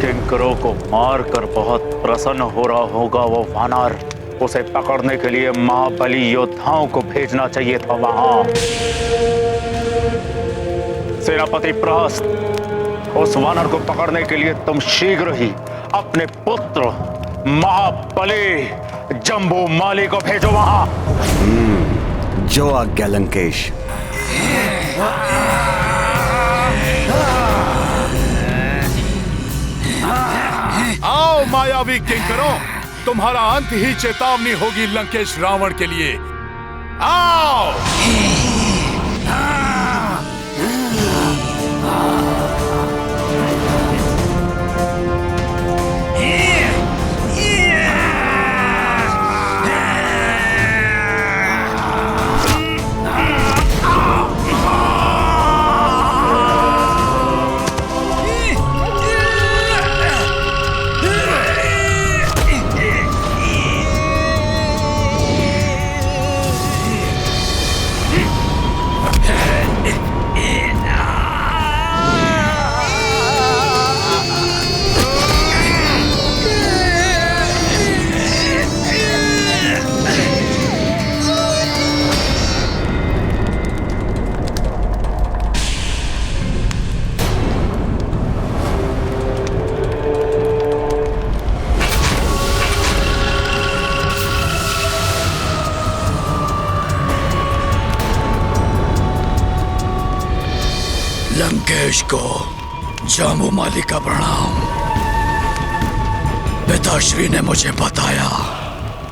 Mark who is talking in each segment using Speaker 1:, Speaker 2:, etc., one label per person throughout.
Speaker 1: किंकरों को मारकर बहुत प्रसन्न हो रहा होगा वो वानर। उसे पकड़ने के लिए महाबली योद्धाओं को भेजना चाहिए था वहां। सेनापति प्रहस्त, उस वानर को पकड़ने के लिए तुम शीघ्र ही अपने पुत्र महाबली जम्बूमाली को भेजो वहां।
Speaker 2: जो आज्ञा लंकेश।
Speaker 3: आओ मायावी किंकरों, तुम्हारा अंत ही चेतावनी होगी लंकेश रावण के लिए। आओ। लंकेश को जाम्बूमाली का प्रणाम। पिताश्री ने मुझे बताया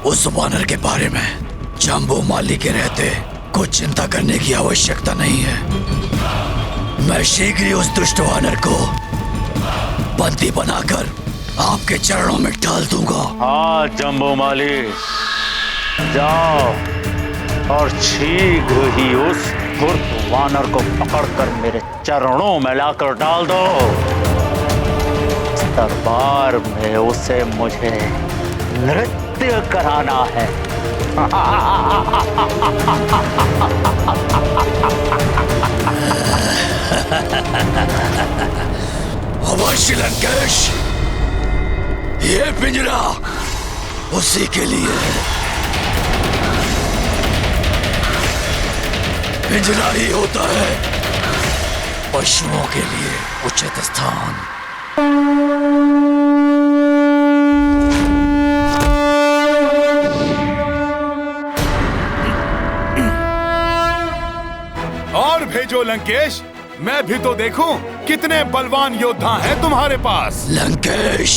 Speaker 3: उस वानर के बारे में। जाम्बूमाली के रहते कुछ चिंता करने की आवश्यकता नहीं है। मैं शीघ्र ही उस दुष्ट वानर को बंदी बनाकर आपके चरणों में डाल दूंगा।
Speaker 1: हाँ जम्बूमाली, जाओ और शीघ्र ही उस धूर्त वानर को पकड़कर मेरे चरणों में लाकर डाल दो। इस दरबार में उसे मुझे नृत्य कराना है।
Speaker 3: अवश्य लंकेश, ये पिंजरा उसी के लिए है। पिंजरा ही होता है पशुओं के लिए उचित स्थान। और भेजो लंकेश, मैं भी तो देखूं कितने बलवान योद्धा हैं तुम्हारे पास। लंकेश,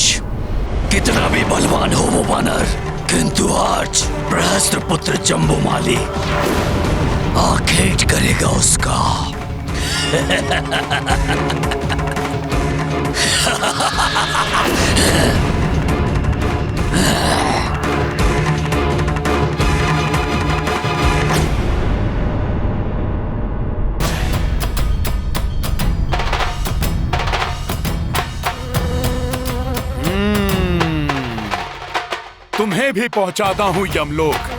Speaker 3: कितना भी बलवान हो वो वानर, किंतु आज प्रहस्त्र पुत्र जम्बूमाली आखेट करेगा उसका। तुम्हें भी पहुंचाता हूं यमलोक।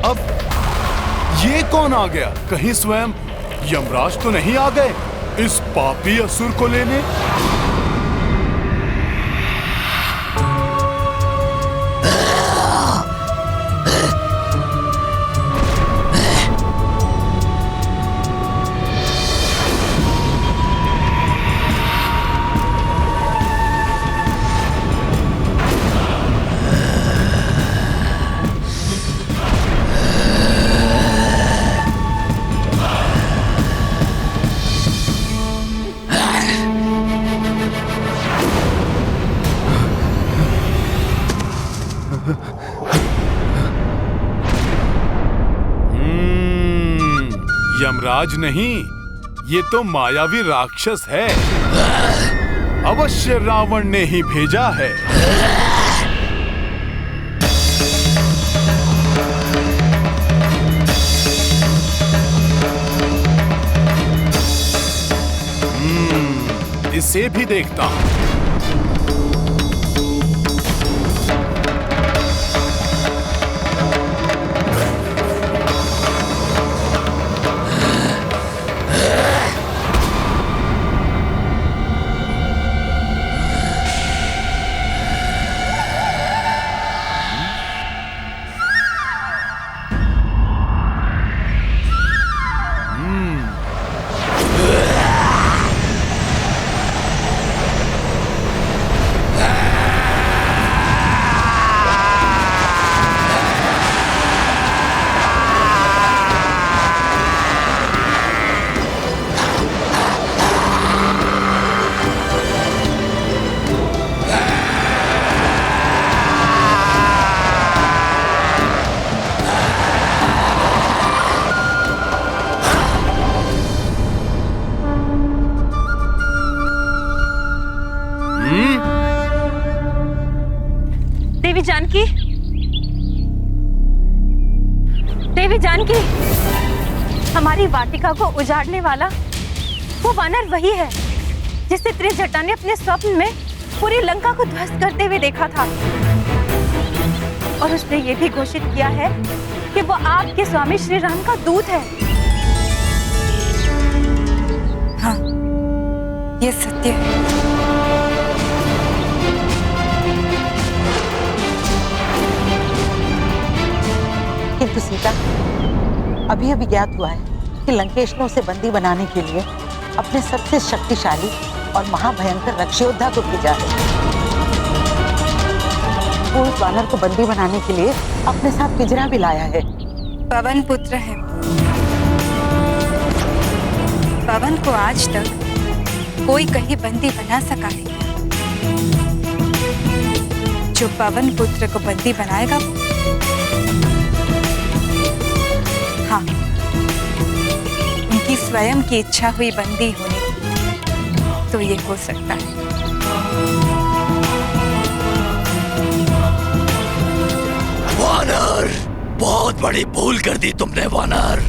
Speaker 3: अब ये कौन आ गया? कहीं स्वयं यमराज तो नहीं आ गए इस पापी असुर को लेने? यमराज नहीं, ये तो मायावी राक्षस है। अवश्य रावण ने ही भेजा है। इसे भी देखता हूं।
Speaker 4: देवी जानकी, देवी जानकी, हमारी वाटिका को उजाड़ने वाला वो वानर वही है जिसे त्रिजटा ने अपने स्वप्न में पूरी लंका को ध्वस्त करते हुए देखा था। और उसने ये भी घोषित किया है कि वो आपके स्वामी श्री राम का दूत है।
Speaker 5: हाँ, ये सत्य है।
Speaker 6: किंतु सीता, अभी अभी ज्ञात हुआ है कि लंकेश ने उसे बंदी बनाने के लिए अपने सबसे शक्तिशाली और महाभयंकर रक्षयोद्धा को भेजा है। वो उस वानर को बंदी बनाने के लिए अपने साथ पिंजरा भी लाया है।
Speaker 5: पवन पुत्र है। पवन को आज तक कोई कहीं बंदी बना सका नहीं। जो पवन पुत्र को बंदी बनाएगा, हाँ, उनकी स्वयं की इच्छा हुई बंदी होने तो ये हो सकता है।
Speaker 7: वानर, बहुत बड़ी भूल कर दी तुमने वानर।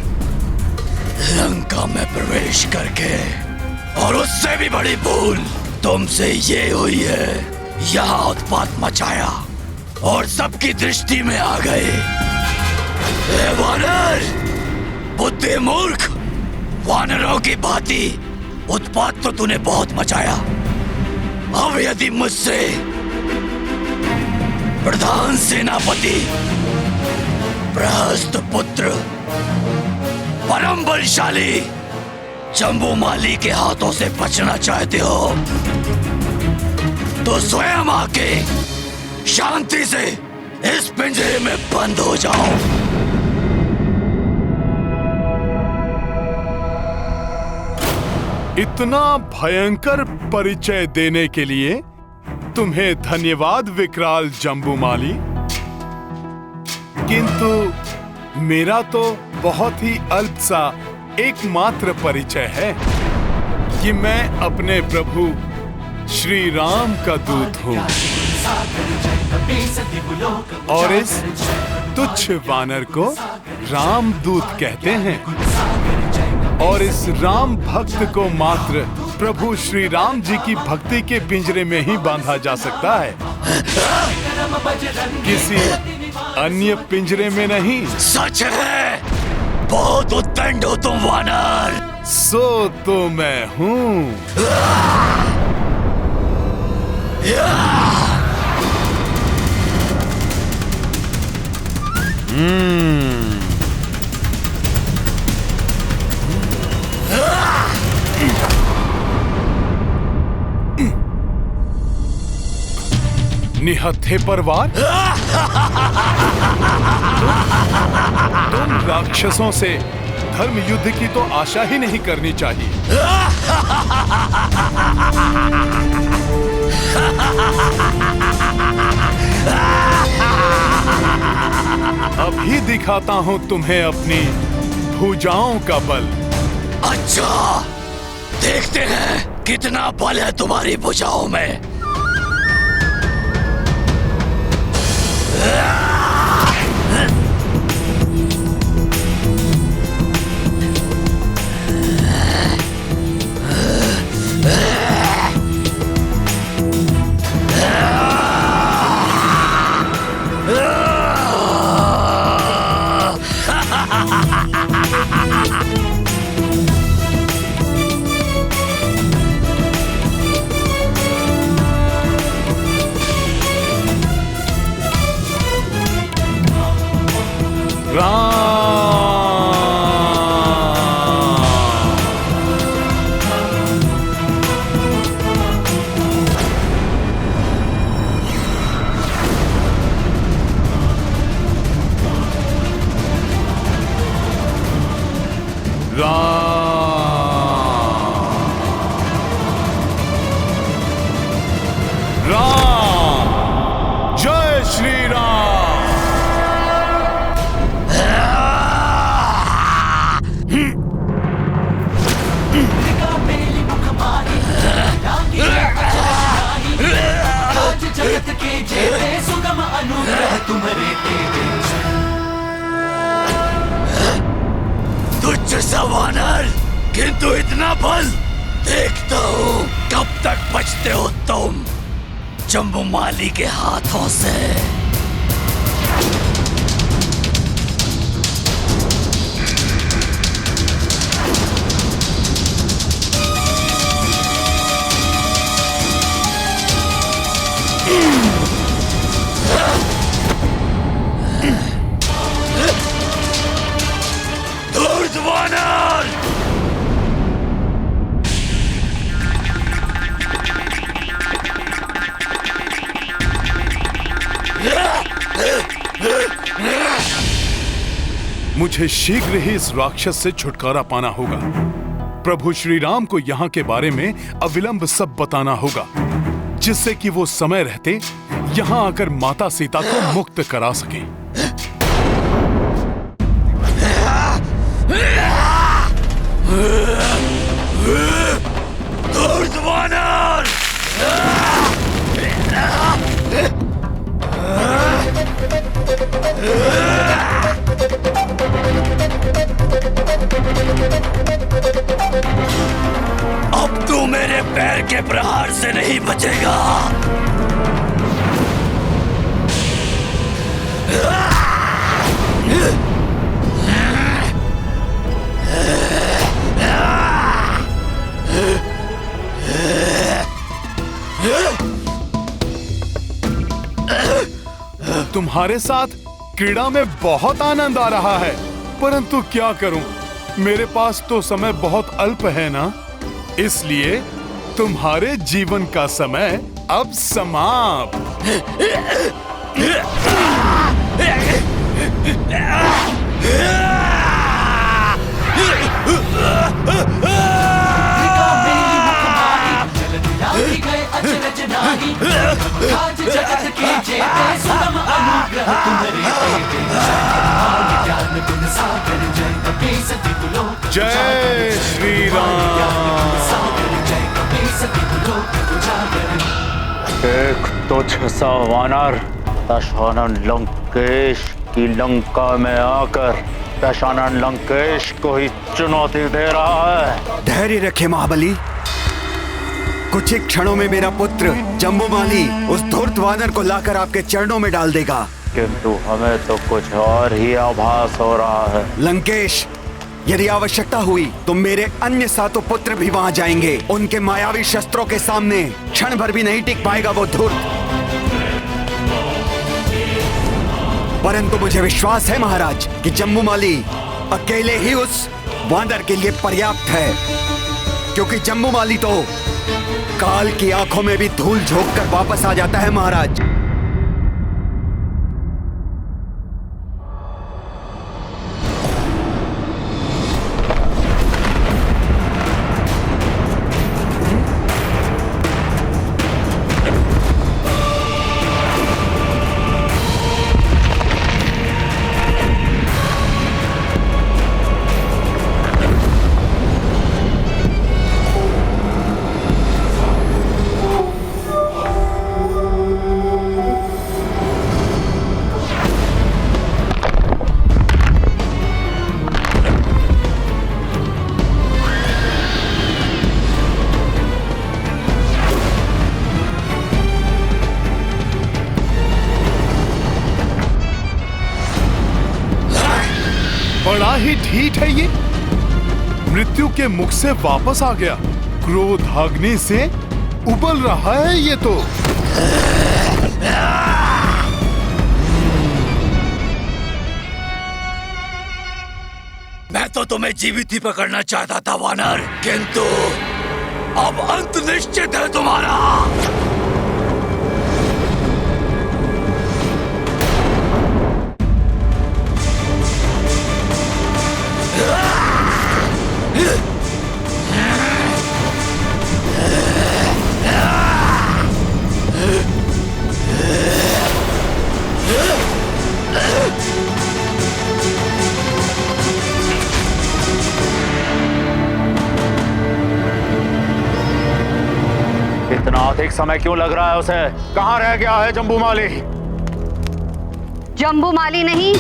Speaker 7: लंका में प्रवेश करके, और उससे भी बड़ी भूल तुमसे ये हुई है, यहाँ उत्पात मचाया और सबकी दृष्टि में आ गए। ए वानर, बुद्धि मूर्ख, वानरों की भांति उत्पात तो तूने बहुत मचाया। अब यदि मुझसे प्रधान सेनापति प्रहस्त पुत्र परम बलशाली जम्बूमाली के हाथों से बचना चाहते हो तो स्वयं आके शांति से इस पिंजरे में बंद हो जाओ।
Speaker 3: इतना भयंकर परिचय देने के लिए तुम्हें धन्यवाद विकराल जम्बूमाली। किंतु मेरा तो बहुत ही अल्प सा एकमात्र परिचय है कि मैं अपने प्रभु श्री राम का दूत हूँ और इस तुच्छ वानर को राम दूत कहते हैं। और इस राम भक्त को मात्र प्रभु श्री राम जी की भक्ति के पिंजरे में ही बांधा जा सकता है, किसी अन्य पिंजरे में नहीं।
Speaker 7: सच है, बहुत उद्दंड हो तुम वानर।
Speaker 3: सो तो मैं हूँ। निहत्थे पर वार। तुम राक्षसों से धर्म युद्ध की तो आशा ही नहीं करनी चाहिए। अभी दिखाता हूं तुम्हें अपनी भुजाओं का बल।
Speaker 7: अच्छा, देखते हैं कितना बल है तुम्हारी भुजाओं में।
Speaker 3: राम, जय श्री राम।
Speaker 8: जगत के जेते सुगम अनुग्रह तुम्हारे
Speaker 7: तुझ सा वानर, किंतु इतना बल। देखता हूँ कब तक बचते हो तुम जम्बूमाली के हाथों से। धूर्त वानर!
Speaker 3: मुझे शीघ्र ही इस राक्षस से छुटकारा पाना होगा। प्रभु श्री राम को यहाँ के बारे में अविलंब सब बताना होगा, जिससे कि वो समय रहते यहाँ आकर माता सीता को मुक्त करा सकें।
Speaker 7: धूर्त वानर! अब तू मेरे पैर के प्रहार से नहीं बचेगा।
Speaker 3: तुम्हारे साथ क्रीड़ा में बहुत आनंद आ रहा है, परंतु क्या करूं, मेरे पास तो समय बहुत अल्प है ना, इसलिए तुम्हारे जीवन का समय अब समाप्त।
Speaker 8: आज जगत के जेते सुगम अनुग्रह तुम्हारे।
Speaker 3: जय श्री राम।
Speaker 1: एक तुझ सा वानर दशानन लंकेश की लंका में आकर दशानन लंकेश को ही चुनौती दे रहा है।
Speaker 2: धैर्य रखे महाबली, कुछ ही क्षणों में मेरा पुत्र जम्बूमाली उस धूर्त वानर को लाकर आपके चरणों में डाल देगा।
Speaker 1: किंतु हमें तो कुछ और ही आभास हो रहा है।
Speaker 2: लंकेश, यदि आवश्यकता हुई तो मेरे अन्य 7 पुत्र भी वहां जाएंगे। उनके मायावी शस्त्रों के सामने क्षण भर भी नहीं टिक पाएगा वो धूर्त। परंतु मुझे विश्वास है महाराज कि जम्बूमाली अकेले ही उस वानर के लिए पर्याप्त है, क्योंकि जम्बूमाली तो काल की आंखों में भी धूल झोंक कर वापस आ जाता है महाराज।
Speaker 3: बड़ा ही ढीठ है ये। मृत्यु के मुख से वापस आ गया। क्रोधाग्नि से उबल रहा है ये तो।
Speaker 7: मैं तो तुम्हें जीवित ही पकड़ना चाहता था वानर, किंतु अब अंत निश्चित है तुम्हारा।
Speaker 1: इतना अधिक समय क्यों लग रहा है उसे? कहाँ रह गया है जम्बूमाली?
Speaker 9: जम्बूमाली नहीं,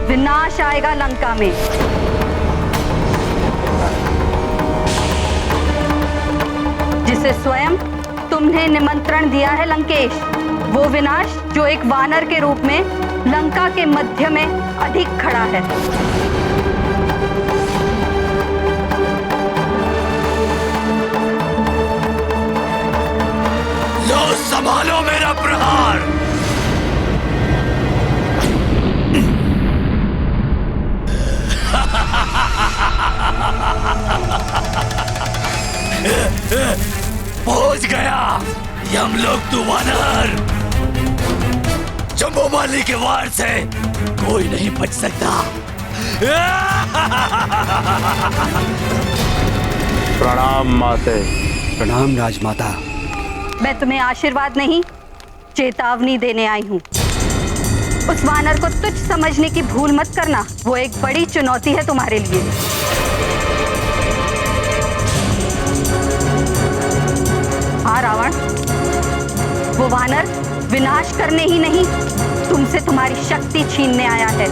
Speaker 9: विनाश आएगा लंका में। जिसे स्वयं तुमने निमंत्रण दिया है लंकेश, वो विनाश जो एक वानर के रूप में लंका के मध्य में अधिक खड़ा है।
Speaker 7: लो संभालो मेरा प्रहार। पहुंच गया यमलोक तू वानर। जम्बूमाली के वार से कोई नहीं बच सकता।
Speaker 1: प्रणाम माते।
Speaker 2: प्रणाम राजमाता।
Speaker 9: मैं तुम्हें आशीर्वाद नहीं, चेतावनी देने आई हूँ। उस वानर को तुच्छ समझने की भूल मत करना, वो एक बड़ी चुनौती है तुम्हारे लिए। हाँ रावण, वो वानर विनाश करने ही नहीं, तुमसे तुम्हारी शक्ति छीनने आया है।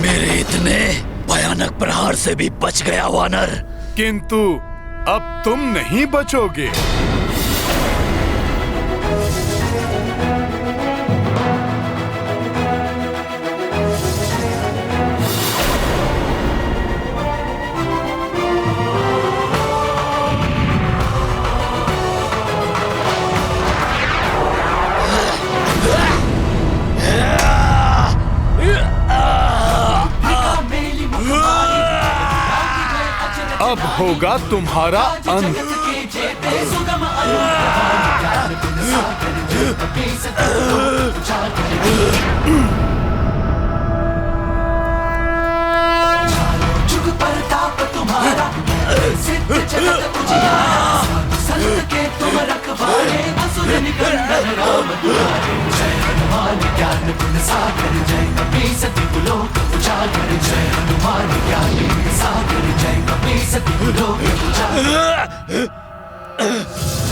Speaker 7: मेरे इतने भयानक प्रहार से भी बच गया वानर,
Speaker 3: किंतु अब तुम नहीं बचोगे। अब होगा तुम्हारा अंत।
Speaker 8: जुग प्रताप तुम्हारा सिद्ध जगत उजियारा, संत के तुम रखवाले असुर निकंदन राम दुलारे। जय हनुमान ज्ञान गुण सागर, जय कपीस तिहु लोक उजागर। जय हनुमान ज्ञान गुण सागर, जय कपीस तिहु लोक उजागर।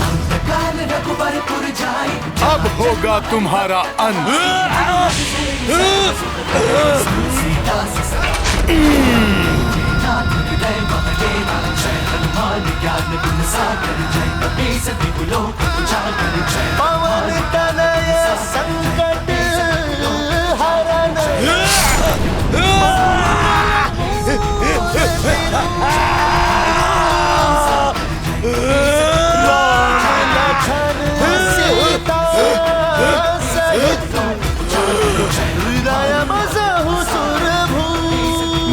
Speaker 8: अंतकाल रघुबरपुर जाए,
Speaker 3: अब होगा तुम्हारा अंत।
Speaker 8: सीता नाथ हृदय महादेवा। जय हनुमान ज्ञान गुण सागर, जय कपीस तिहु लोक उजागर। जय पवन तनय संकट हरण,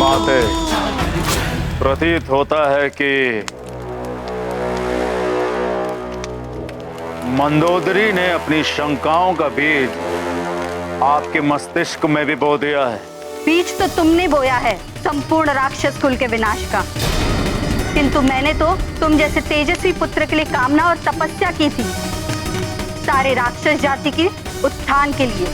Speaker 1: माते, प्रतीत होता है कि मंदोदरी ने अपनी शंकाओं का बीज आपके मस्तिष्क में भी बो दिया है।
Speaker 9: बीज तो तुमने बोया है संपूर्ण राक्षस कुल के विनाश का। किंतु मैंने तो तुम जैसे तेजस्वी पुत्र के लिए कामना और तपस्या की थी, सारे राक्षस जाति के उत्थान के लिए।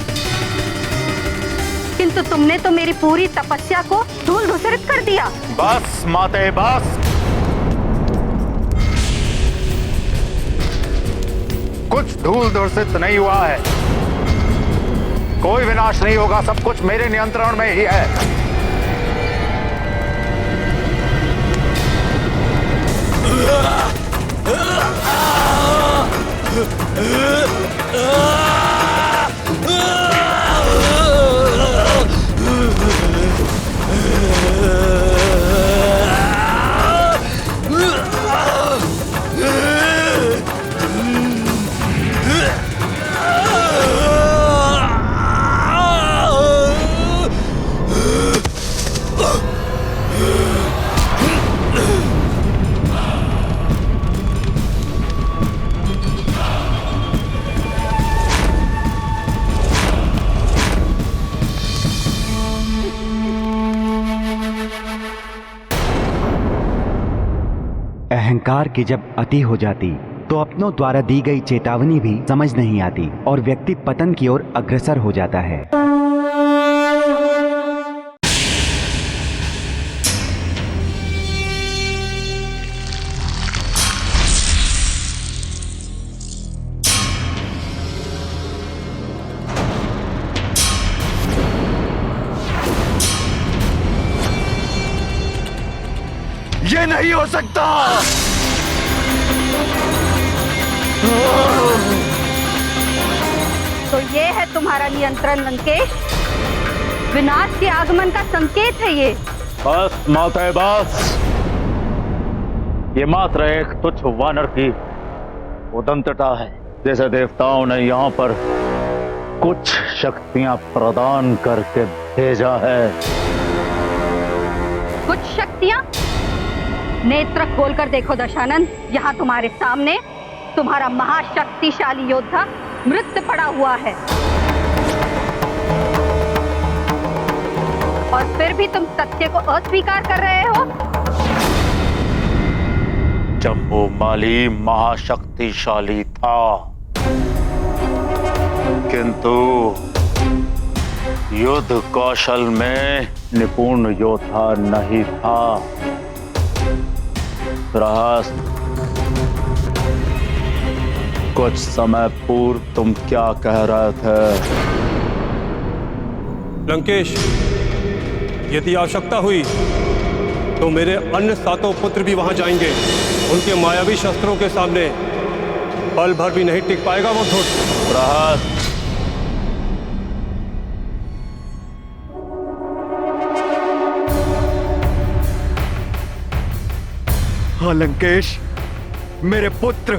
Speaker 9: किंतु तुमने तो मेरी पूरी तपस्या को धूल धूसरित कर दिया।
Speaker 1: बस माते बस। कुछ धूल धूसरित नहीं हुआ है, कोई विनाश नहीं होगा, सब कुछ मेरे नियंत्रण में ही है।
Speaker 2: अहंकार की जब अति हो जाती तो अपनों द्वारा दी गई चेतावनी भी समझ नहीं आती और व्यक्ति पतन की ओर अग्रसर हो जाता है। ये नहीं हो सकता।
Speaker 9: तो ये है तुम्हारा नियंत्रण लंकेश? विनाश के आगमन का संकेत है ये।
Speaker 1: बस माते बस। ये मात्र एक तुच्छ वानर की उदंतता है। जैसे देवताओं ने यहाँ पर कुछ शक्तियां प्रदान करके भेजा है।
Speaker 9: कुछ शक्तियां? नेत्र खोलकर देखो दशानंद, यहाँ तुम्हारे सामने तुम्हारा महाशक्तिशाली योद्धा मृत पड़ा हुआ है, और फिर भी तुम सत्य को अस्वीकार कर रहे हो।
Speaker 1: जम्बूमाली महाशक्तिशाली था, किंतु युद्ध कौशल में निपुण योद्धा नहीं था। रहस्य, कुछ समय पूर्व तुम क्या कह रहे थे?
Speaker 10: लंकेश, यदि आवश्यकता हुई तो मेरे अन्य 7 पुत्र भी वहां जाएंगे। उनके मायावी शस्त्रों के सामने पल भर भी नहीं टिक पाएगा वो धूर्त।
Speaker 1: रहस्य,
Speaker 2: हाँ लंकेश, मेरे पुत्र,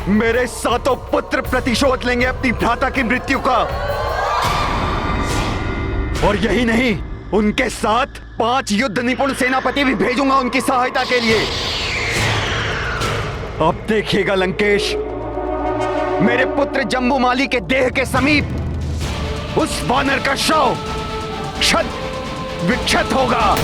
Speaker 2: मेरे 7 पुत्र प्रतिशोध लेंगे अपनी भ्राता की मृत्यु का। और यही नहीं, उनके साथ 5 युद्ध निपुण सेनापति भी भेजूंगा उनकी सहायता के लिए। अब देखिएगा लंकेश, मेरे पुत्र जम्बूमाली के देह के समीप उस वानर का शव क्षत विक्षत होगा।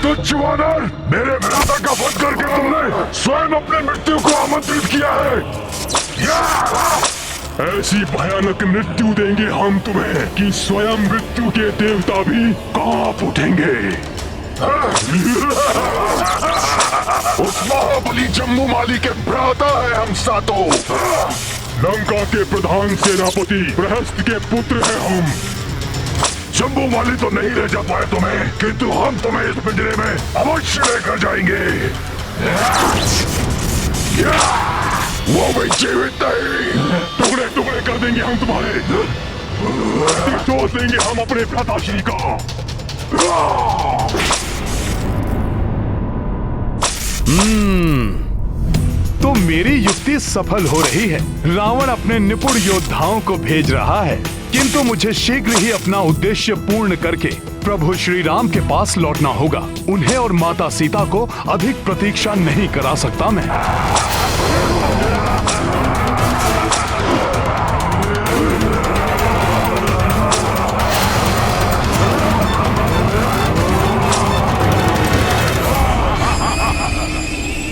Speaker 3: तुच्छ वानर, मेरे भ्राता का वध करके तुमने स्वयं अपने मृत्यु को आमंत्रित किया है। ऐसी भयानक मृत्यु देंगे हम तुम्हें कि स्वयं मृत्यु के देवता भी कांप उठेंगे।
Speaker 11: उस महाबली जम्बूमाली के भ्राता है हम सातों। लंका के प्रधान सेनापति बृहस्पति के पुत्र हैं हम। जम्बूमाली तो नहीं ले जा पाए तुम्हें, किंतु हम तुम्हें इस पिंजरे में अवश्य लेकर जाएंगे। वो भी जीवित नहीं, टुकड़े टुकड़े कर देंगे हम तुम्हारे, तोड़ देंगे हम अपने भ्राताश्री का।
Speaker 3: तो मेरी युक्ति सफल हो रही है। रावण अपने निपुण योद्धाओं को भेज रहा है, किंतु मुझे शीघ्र ही अपना उद्देश्य पूर्ण करके प्रभु श्री राम के पास लौटना होगा। उन्हें और माता सीता को अधिक प्रतीक्षा नहीं करा सकता मैं।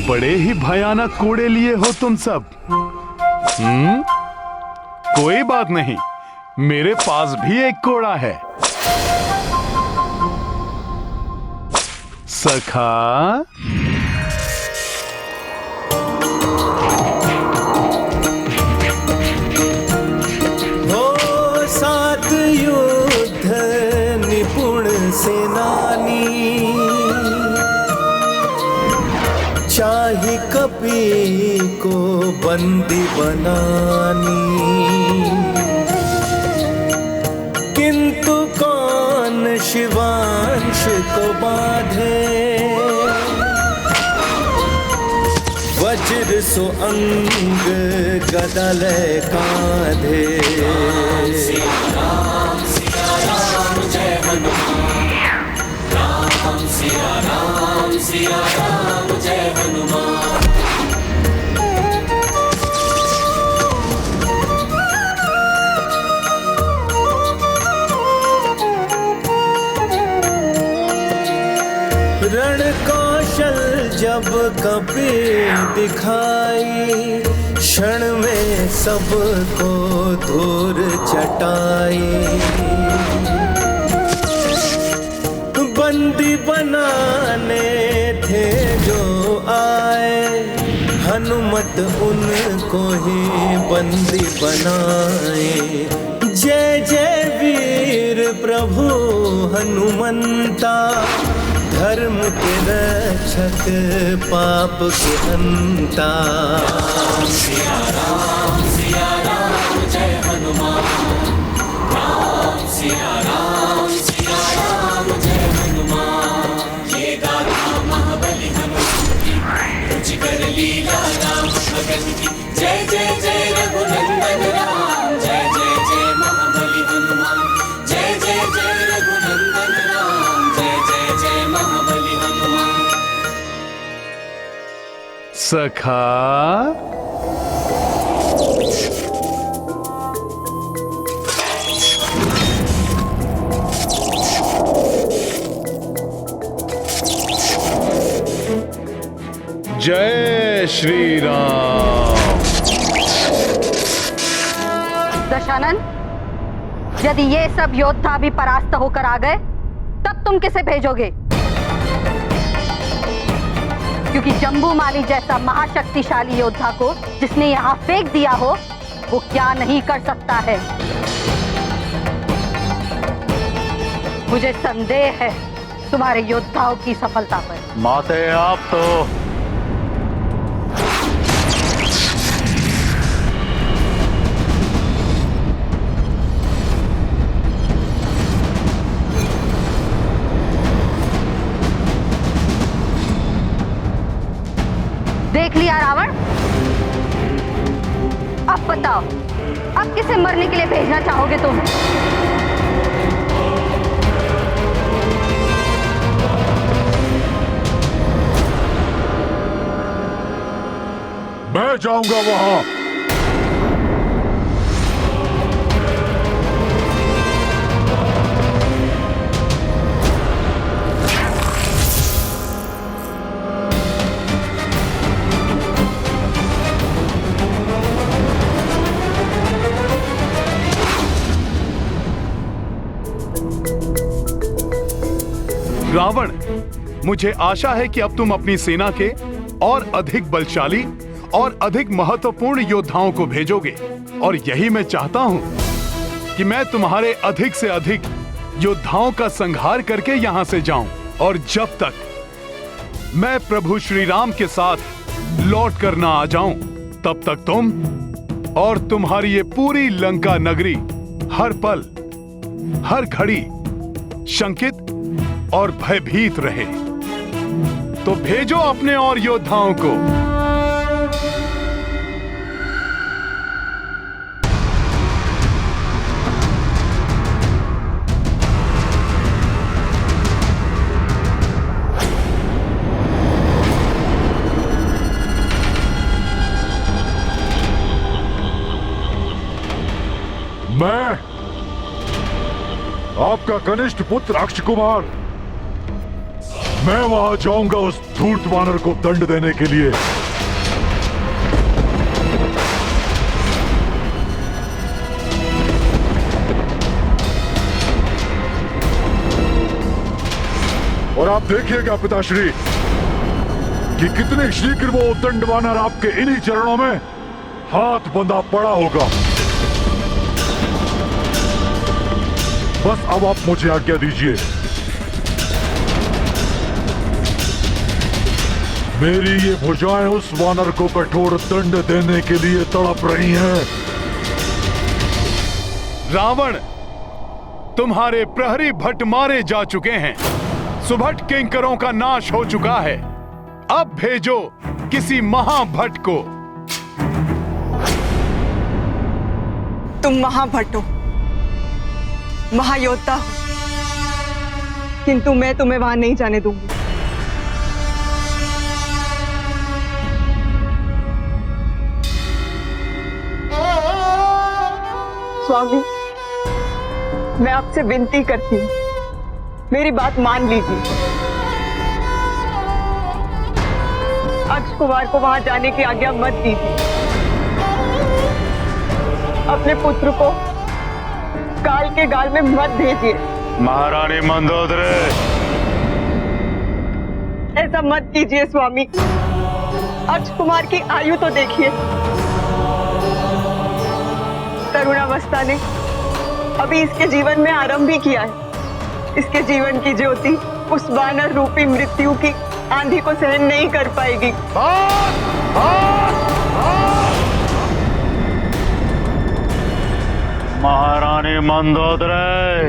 Speaker 3: बड़े ही भयानक कोड़े लिए हो तुम सब। कोई बात नहीं, मेरे पास भी एक कोड़ा है। सखा,
Speaker 8: हो सात युद्ध निपुण सेनानी, चाहे कपि को बंदी बनानी, किंतु कौन शिवांश को बांधे, वज्र सो अंग गदा ले कांधे। राम सिया राम जय हनुमान, राम सिया राम जय हनुमान। रण कौशल जब कपि दिखाई, क्षण में सबको धूर चटाई। बंदी बनाने थे जो आए, हनुमत उनको ही बंदी बनाए। जय जय वीर प्रभु हनुमंता, धर्म के रक्षक पाप के हंता। राम सिया राम जय हनुमान, राम सिया राम जय हनुमान। ये गाथा महाबली हनुमान की, रुचिकर लीला राम भगत की। जय जय जय रघुनंदन राम, जय जय जय महाबली हनुमान। जय जय जय रघुनंदन राम, जय जय जय महाबली हनुमान।
Speaker 3: सखा, जय श्री राम।
Speaker 9: दशानन, यदि ये सब योद्धा भी परास्त होकर आ गए, तब तुम किसे भेजोगे? क्योंकि जम्बूमाली जैसा महाशक्तिशाली योद्धा को जिसने यहाँ फेंक दिया हो, वो क्या नहीं कर सकता है। मुझे संदेह है तुम्हारे योद्धाओं की सफलता पर।
Speaker 1: माते आप तो
Speaker 9: देख लिया रावण। अब बताओ, अब किसे मरने के लिए भेजना चाहोगे तुम?
Speaker 11: मैं जाऊंगा वहां।
Speaker 3: रावण, मुझे आशा है कि अब तुम अपनी सेना के और अधिक बलशाली और अधिक महत्वपूर्ण योद्धाओं को भेजोगे, और यही मैं चाहता हूं कि मैं तुम्हारे अधिक से अधिक योद्धाओं का संहार करके यहां से जाऊं, और जब तक मैं प्रभु श्री राम के साथ लौट कर ना आ जाऊं, तब तक तुम और तुम्हारी ये पूरी लंका नगरी हर पल हर घड़ी शंकित और भयभीत रहे। तो भेजो अपने और योद्धाओं को।
Speaker 11: मैं आपका कनिष्ठ पुत्र अक्ष कुमार, मैं वहां जाऊंगा उस धूर्त वानर को दंड देने के लिए। और आप देखिएगा पिताश्री कि कितने शीघ्र वो दंड वानर आपके इन्हीं चरणों में हाथ बंधा पड़ा होगा। बस अब आप मुझे आज्ञा दीजिए। मेरी ये भुजाएं उस वानर को कठोर दंड देने के लिए तड़प रही हैं।
Speaker 3: रावण, तुम्हारे प्रहरी भट्ट मारे जा चुके हैं, सुभट किंकरों का नाश हो चुका है। अब भेजो किसी महाभट्ट को।
Speaker 12: तुम महाभट्ट हो, महायोद्धा हो, किंतु मैं तुम्हें वहां नहीं जाने दूंगी। स्वामी, मैं आपसे विनती करती हूँ, मेरी बात मान लीजिए। अक्ष कुमार को वहां जाने की आज्ञा मत दीजिए। अपने पुत्र को काल के गाल में मत भेजिए।
Speaker 1: महारानी मंदोदरी,
Speaker 12: ऐसा मत कीजिए स्वामी। अक्ष कुमार की आयु तो देखिए, तरुणावस्था ने अभी इसके जीवन में आरंभ ही किया है। इसके जीवन की ज्योति उस वानर रूपी मृत्यु की आंधी को सहन नहीं कर पाएगी।
Speaker 1: महारानी मंदोदरी,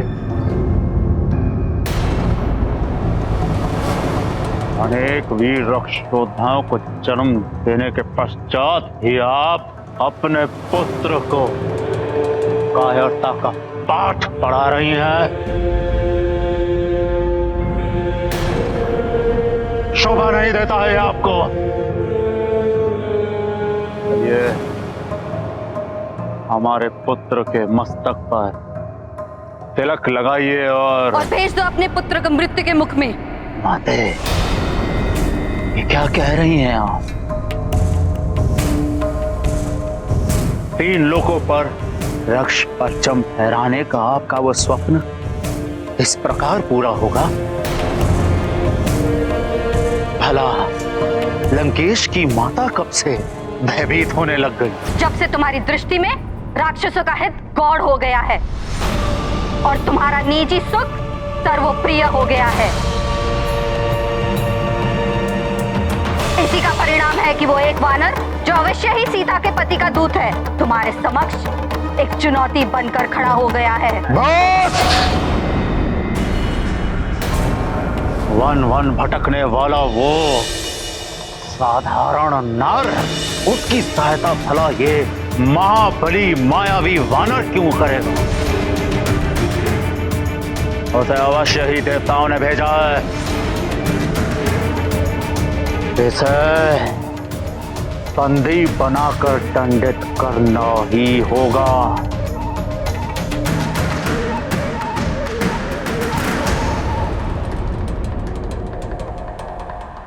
Speaker 1: अनेक वीर रक्षोद्धाओं को जन्म देने के पश्चात ही आप अपने पुत्र को कायरता का पाठ पढ़ा रही हैं। शोभा नहीं देता है आपको। ये हमारे पुत्र के मस्तक पर तिलक लगाइए और
Speaker 9: भेज दो अपने पुत्र को मृत्यु के मुख में।
Speaker 1: माते, ये क्या कह रही हैं आप? 3 लोगों पर रक्ष परचम फहराने का आपका वो स्वप्न इस प्रकार पूरा होगा? भला लंकेश की माता कब से भयभीत होने लग गई?
Speaker 9: जब से तुम्हारी दृष्टि में राक्षसों का हित गौड़ हो गया है और तुम्हारा निजी सुख सर्वप्रिय हो गया है। इसी का परिणाम है कि वो एक वानर जो अवश्य ही सीता के पति का दूत है, तुम्हारे समक्ष एक चुनौती बनकर खड़ा हो गया है।
Speaker 1: वन वन भटकने वाला वो साधारण नर, उसकी सहायता भला ये महाबली मायावी वानर क्यों करेगा? उसे अवश्य ही देवताओं ने भेजा है। इसे बंदी बनाकर दंडित करना ही होगा।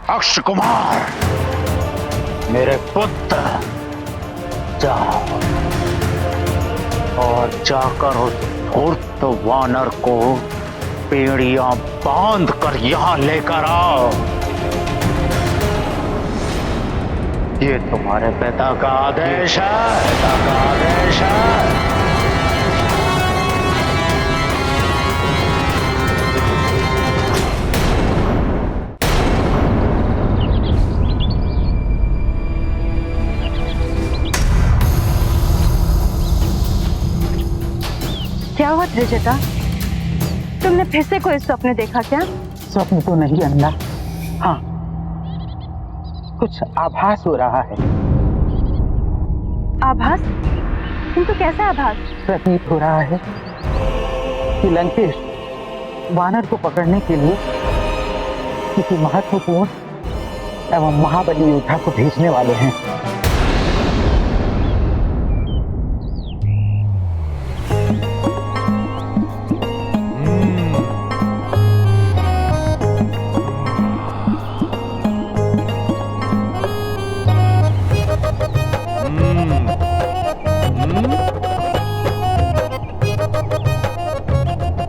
Speaker 1: अक्ष कुमार, मेरे पुत्र, जाओ और जाकर उस धूर्त वानर को बेड़ियां बांध कर यहां लेकर आओ। ये तुम्हारे पिता का आदेश है, पिता का आदेश है।
Speaker 4: क्या हुआ त्रिजटा? तुमने फिर से कोई स्वप्न देखा क्या?
Speaker 6: स्वप्न तो नहीं अन्ना, हाँ कुछ आभास हो रहा है।
Speaker 4: आभास? किंतु कैसा आभास?
Speaker 6: प्रतीत हो रहा है कि लंकेश वानर को पकड़ने के लिए किसी महत्वपूर्ण एवं महाबली योद्धा को भेजने वाले हैं।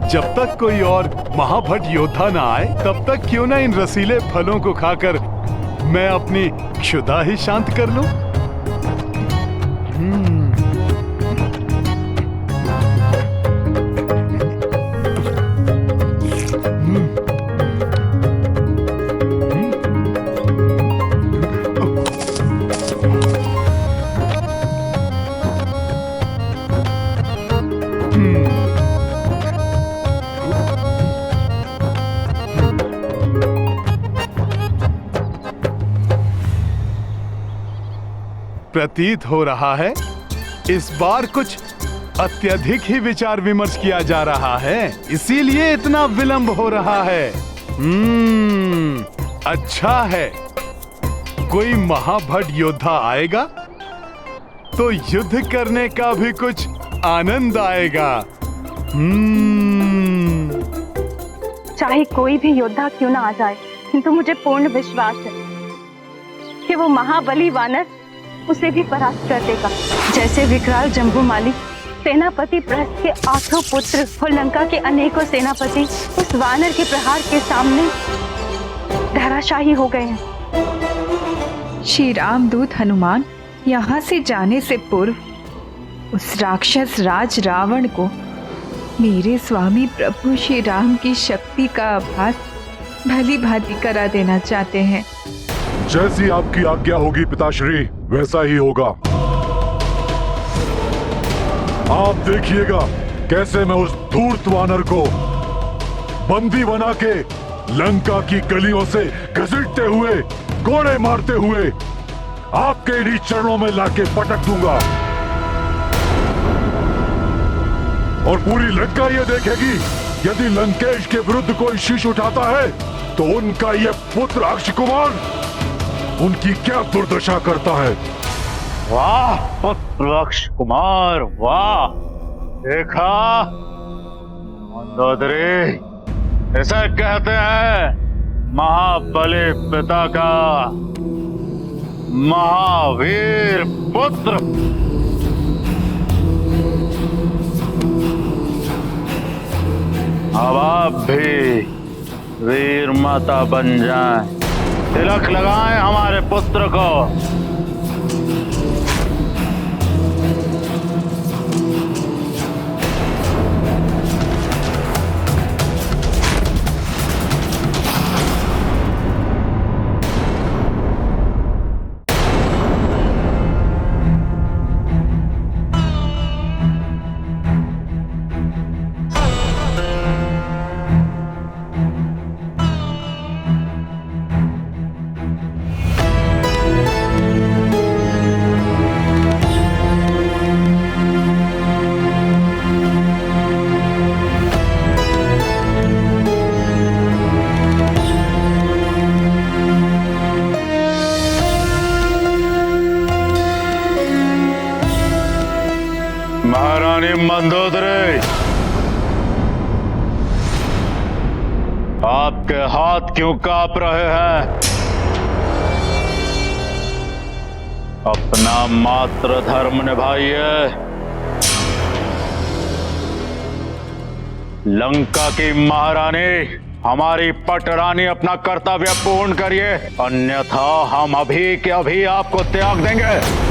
Speaker 3: जब तक कोई और महाभट योद्धा ना आए तब तक क्यों ना इन रसीले फलों को खाकर मैं अपनी क्षुधा ही शांत कर लूं। प्रतीत हो रहा है इस बार कुछ अत्यधिक ही विचार विमर्श किया जा रहा है, इसीलिए इतना विलंब हो रहा है। अच्छा है, कोई महाभट योद्धा आएगा तो युद्ध करने का भी कुछ आनंद आएगा।
Speaker 4: चाहे कोई भी योद्धा क्यों ना आ जाए, किंतु मुझे पूर्ण विश्वास है कि वो महाबली वानर उसे भी परास्त कर देगा। जैसे विकराल जम्बूमाली सेनापति प्रहस्त के 8 पुत्र और लंका के अनेकों सेनापति उस वानर के प्रहार के सामने धराशायी हो गए हैं।
Speaker 5: श्री रामदूत हनुमान यहाँ से जाने से पूर्व उस राक्षस राज रावण को मेरे स्वामी प्रभु श्री राम की शक्ति का आभास भली भांति करा देना चाहते हैं।
Speaker 11: जैसी आपकी आज्ञा होगी पिताश्री, वैसा ही होगा। आप देखिएगा कैसे मैं उस धूर्त वानर को बंदी बना के लंका की गलियों से घसीटते हुए, कोड़े मारते हुए आपके इन्हीं चरणों में लाके पटक दूंगा। और पूरी लंका ये देखेगी यदि लंकेश के विरुद्ध कोई शीश उठाता है तो उनका ये पुत्र अक्ष कुमार उनकी क्या दुर्दशा करता है।
Speaker 1: वाह पुत्र अक्ष कुमार, वाह! देखा मंदोदरी, ऐसा कहते हैं महाबली पिता का महावीर पुत्र। अब आप भी वीर माता बन जाएं, तिलक लगाएं हमारे पुत्र को। महारानी मंदोदरी, आपके हाथ क्यों कांप रहे हैं? अपना मातृ धर्म निभाइए। लंका की महारानी, हमारी पटरानी, अपना कर्तव्य पूर्ण करिए, अन्यथा हम अभी के अभी आपको त्याग देंगे।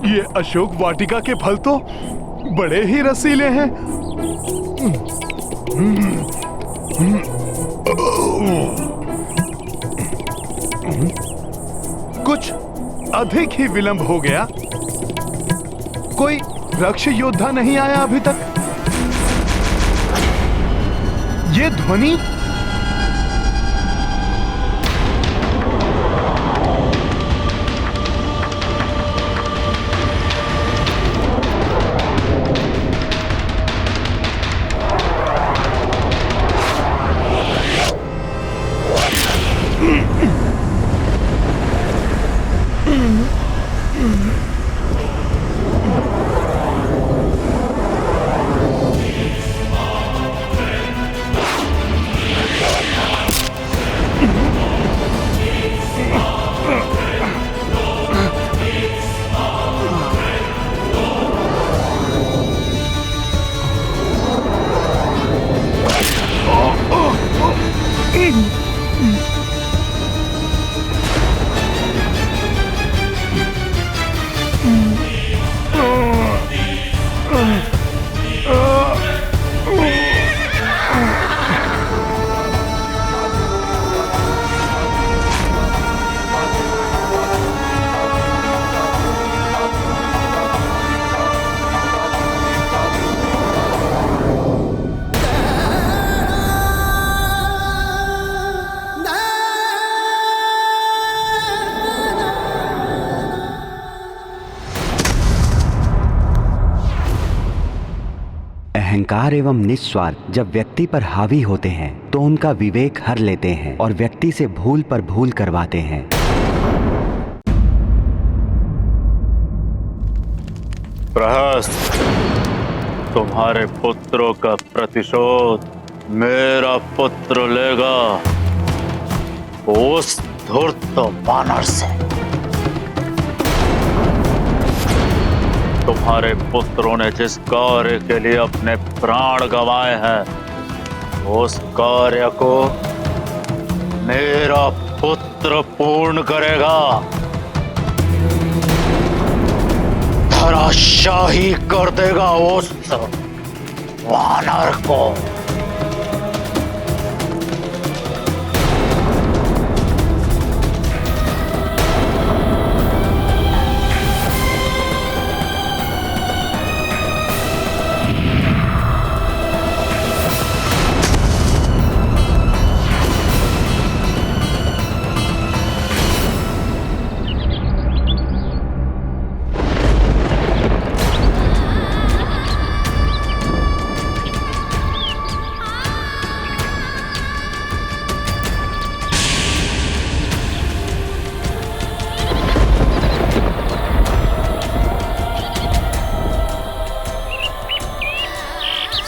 Speaker 3: ये अशोक वाटिका के फल तो बड़े ही रसीले हैं। कुछ अधिक ही विलंब हो गया। कोई रक्ष योद्धा नहीं आया अभी तक। ये ध्वनि
Speaker 2: अहंकार एवं निस्वार्थ जब व्यक्ति पर हावी होते हैं तो उनका विवेक हर लेते हैं और व्यक्ति से भूल पर भूल करवाते हैं।
Speaker 1: प्रहस्त, तुम्हारे पुत्रों का प्रतिशोध मेरा पुत्र लेगा, उस धूर्त वानर से। तुम्हारे पुत्रों ने जिस कार्य के लिए अपने प्राण गंवाए हैं, उस कार्य को मेरा पुत्र पूर्ण करेगा। धराशाही कर देगा उस वानर को।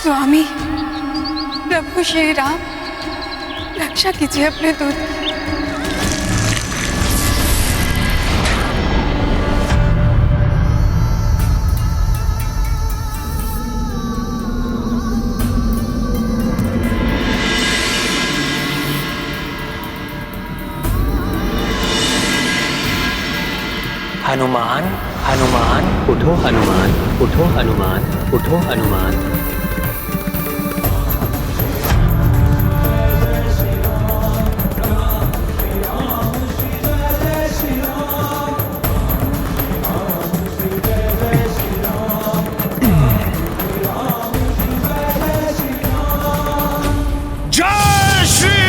Speaker 5: स्वामी, प्रभु श्री राम, रक्षा कीजिए अपने दूत की।
Speaker 13: हनुमान हनुमान उठो हनुमान उठो हनुमान उठो हनुमान।
Speaker 3: जय श्री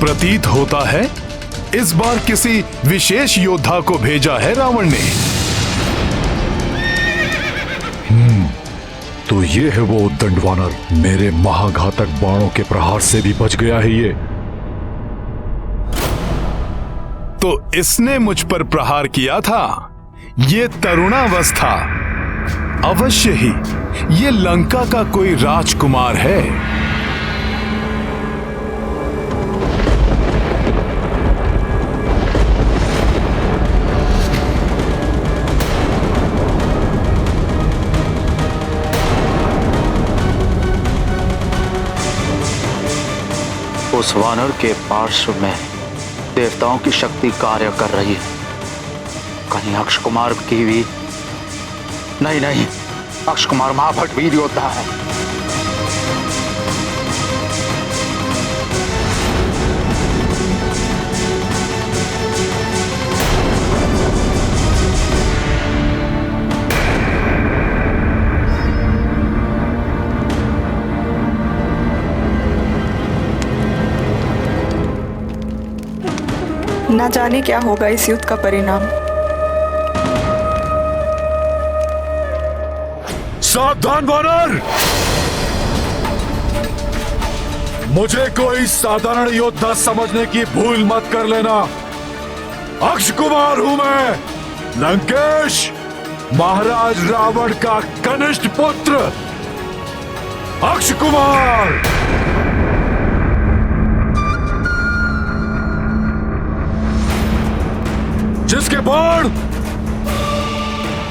Speaker 3: प्रतीत होता है इस बार किसी विशेष योद्धा को भेजा है रावण ने।
Speaker 11: तो ये है वो उद्दंड वानर, मेरे महाघातक बाणों के प्रहार से भी बच गया है ये।
Speaker 3: तो इसने मुझ पर प्रहार किया था। ये तरुणावस्था, अवश्य ही ये लंका का कोई राजकुमार है।
Speaker 1: उस वानर के पार्श्व में देवताओं की शक्ति कार्य कर रही है। कहीं अक्ष कुमार की भी नहीं, अक्ष कुमार महाभट वीर योद्धा है।
Speaker 12: ना जाने क्या होगा इस युद्ध का परिणाम।
Speaker 11: सावधान वानर, मुझे कोई साधारण योद्धा समझने की भूल मत कर लेना। अक्ष कुमार हूं मैं, लंकेश, महाराज रावण का कनिष्ठ पुत्र अक्ष कुमार। जिसके बाण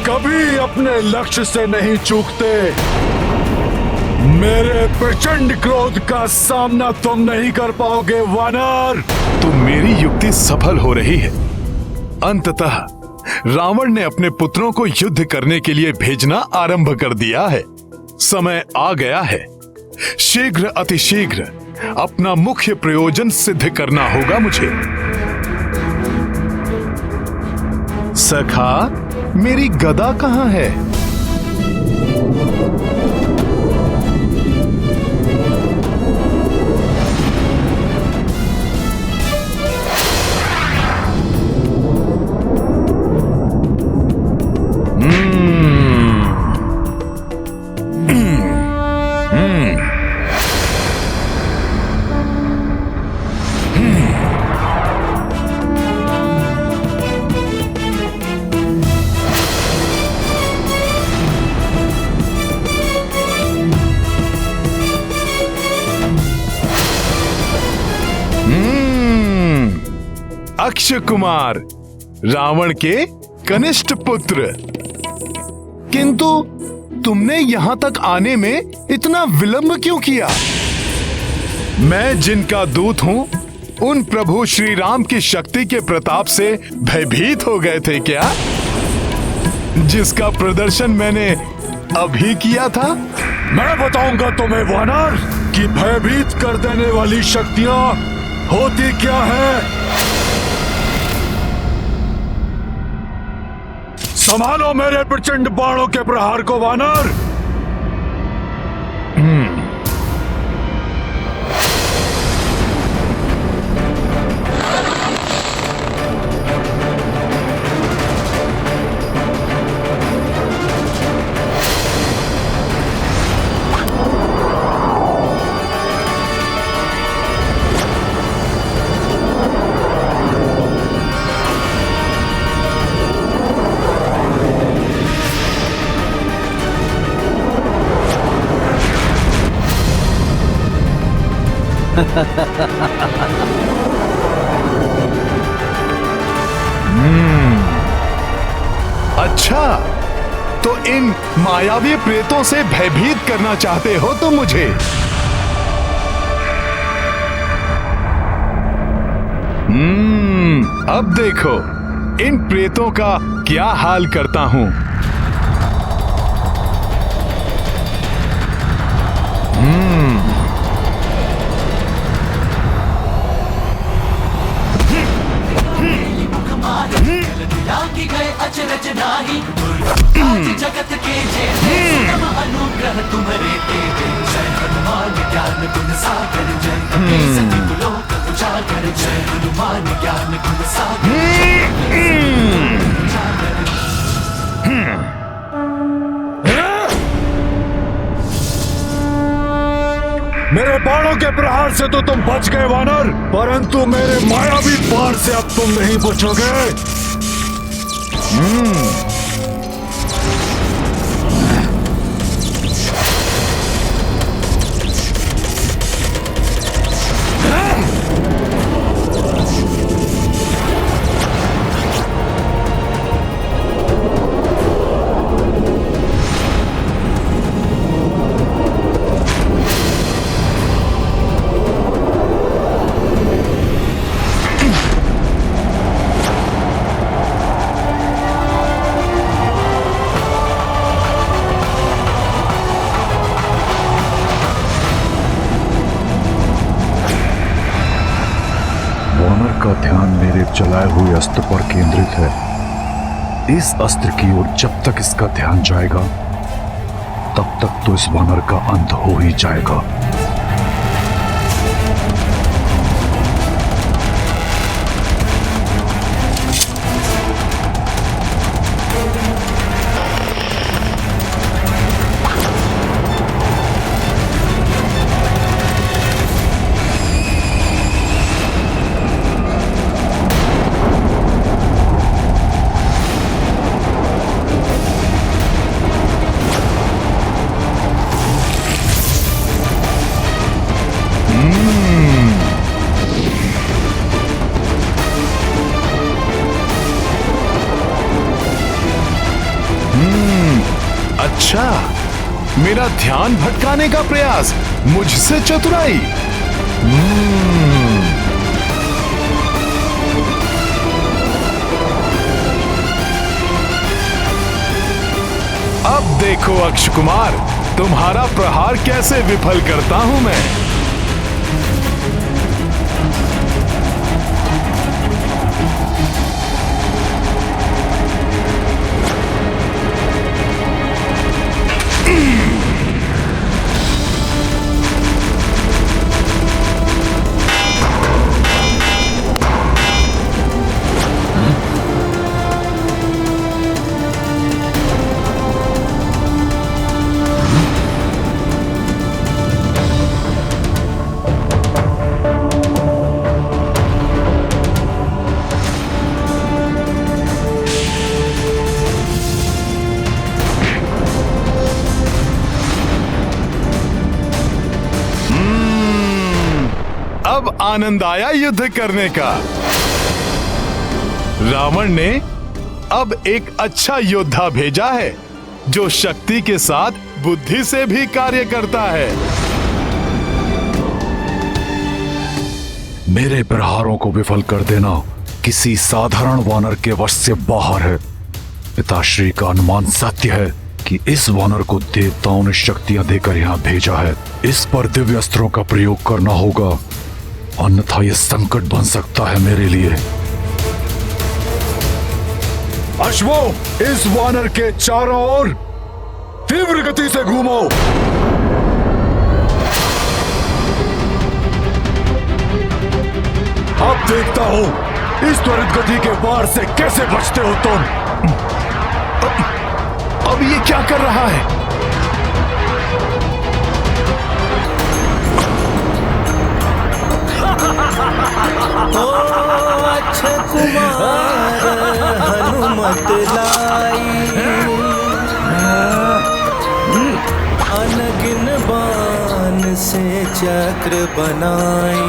Speaker 11: कभी अपने लक्ष्य से नहीं चूकते। मेरे प्रचंड क्रोध का सामना तुम नहीं कर पाओगे वानर।
Speaker 3: तो मेरी युक्ति सफल हो रही है। अंततः रावण ने अपने पुत्रों को युद्ध करने के लिए भेजना आरंभ कर दिया है। समय आ गया है। शीघ्र अतिशीघ्र अपना मुख्य प्रयोजन सिद्ध करना होगा मुझे। सखा, मेरी गदा कहां है? अक्षय कुमार, रावण के कनिष्ठ पुत्र। किंतु तुमने यहां तक आने में इतना विलंब क्यों किया? मैं जिनका दूत हूं, उन प्रभु श्री राम की शक्ति के प्रताप से भयभीत हो गए थे क्या? जिसका प्रदर्शन मैंने अभी किया था।
Speaker 11: मैं बताऊंगा तुम्हें वानर कि भयभीत कर देने वाली शक्तियां होती क्या है। संभालो मेरे प्रचंड बाणों के प्रहार को वानर।
Speaker 3: अच्छा, तो इन मायावी प्रेतों से भयभीत करना चाहते हो तुम मुझे? अब देखो इन प्रेतों का क्या हाल करता हूं।
Speaker 8: अचरज नाही आज जगत के जेते सुगम अनुग्रह तुम्हारे तेजे जय हनुमान ज्ञान गुण सागर जय सती लोक उजागर जय हनुमान ज्ञान गुण
Speaker 11: मेरे बाणों के प्रहार से तो तुम बच गए वानर, परंतु मेरे मायावी बाण से अब तुम नहीं बचोगे।
Speaker 14: का ध्यान मेरे चलाए हुए अस्त्र पर केंद्रित है। इस अस्त्र की ओर जब तक इसका ध्यान जाएगा तब तक तो इस वानर का अंत हो ही जाएगा।
Speaker 3: अच्छा, मेरा ध्यान भटकाने का प्रयास, मुझसे चतुराई। अब देखो अक्ष कुमार, तुम्हारा प्रहार कैसे विफल करता हूं मैं। अब आनंद आया युद्ध करने का। रावण ने अब एक अच्छा योद्धा भेजा है जो शक्ति के साथ बुद्धि से भी कार्य करता है।
Speaker 14: मेरे प्रहारों को विफल कर देना किसी साधारण वानर के वश से बाहर है। पिताश्री का अनुमान सत्य है कि इस वानर को देवताओं ने शक्तियां देकर यहाँ भेजा है। इस पर दिव्य अस्त्रों का प्रयोग करना होगा, अन्यथा यह संकट बन सकता है मेरे लिए। अश्वों, इस वानर के चारों ओर तीव्र गति से घूमो। अब देखता हूं इस त्वरित गति के वार से कैसे बचते हो तुम।
Speaker 3: अब ये क्या कर रहा है?
Speaker 8: ओ अक्षय कुमार हनुमत लाई, अनगिन बान से चक्र बनाई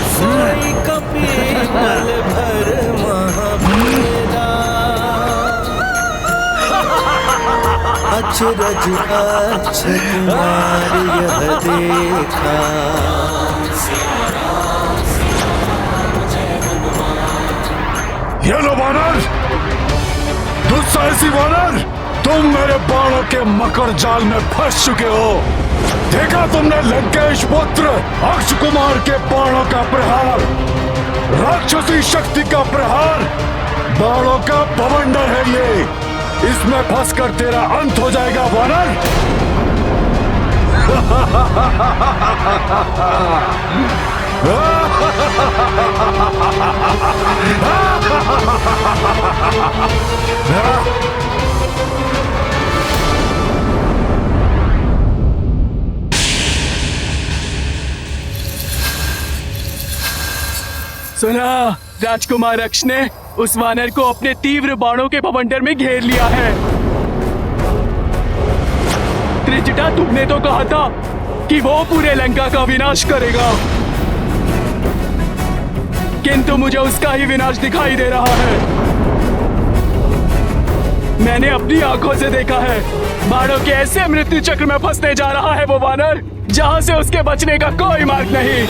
Speaker 8: सोई कपी पल भर महाभेदा अचरज अक्षय कुमार यह देखा
Speaker 14: ये लो वानर, दुस्साहसी वानर, तुम मेरे बाणों के मकर जाल में फंस चुके हो। देखा तुमने लंकेश पुत्र अक्ष कुमार के बाणों का प्रहार, राक्षसी शक्ति का प्रहार, बाणों का बवंडर है ये। इसमें फंसकर तेरा अंत हो जाएगा वानर।
Speaker 15: सुना, राजकुमार अक्ष ने उस वानर को अपने तीव्र बाणों के बवंडर में घेर लिया है। त्रिजटा, तुमने तो कहा था कि वो पूरे लंका का विनाश करेगा, किंतु मुझे उसका ही विनाश दिखाई दे रहा है। मैंने अपनी आंखों से देखा है, बाणों के ऐसे मृत्यु चक्र में फंसने जा रहा है वो वानर, जहां से उसके बचने का कोई मार्ग नहीं।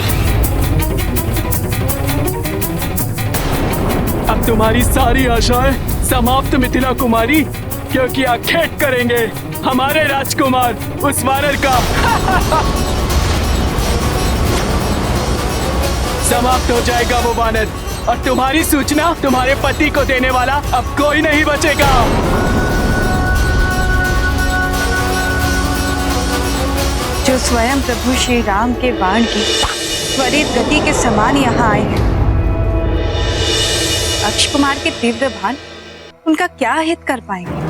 Speaker 15: अब तुम्हारी सारी आशाएं समाप्त मिथिला कुमारी, क्योंकि आखेट करेंगे हमारे राजकुमार उस वानर का। समाप्त हो जाएगा वो वानर, और तुम्हारी सूचना तुम्हारे पति को देने वाला अब कोई नहीं बचेगा।
Speaker 5: जो स्वयं प्रभु श्री राम के बाण की त्वरित गति के समान यहाँ आए हैं, अक्ष कुमार के तीव्र बाण उनका क्या हित कर पाएंगे?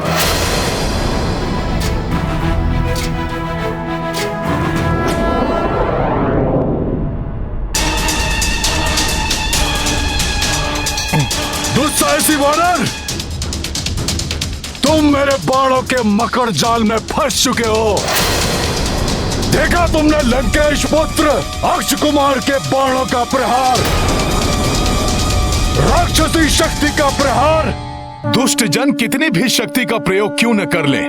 Speaker 14: दुस्साहसी वानर, तुम मेरे बाणों के मकर जाल में फंस चुके हो। देखा तुमने लंकेश पुत्र अक्ष कुमार के बाणों का प्रहार, राक्षसी शक्ति का प्रहार।
Speaker 3: दुष्ट जन कितनी भी शक्ति का प्रयोग क्यों न कर ले,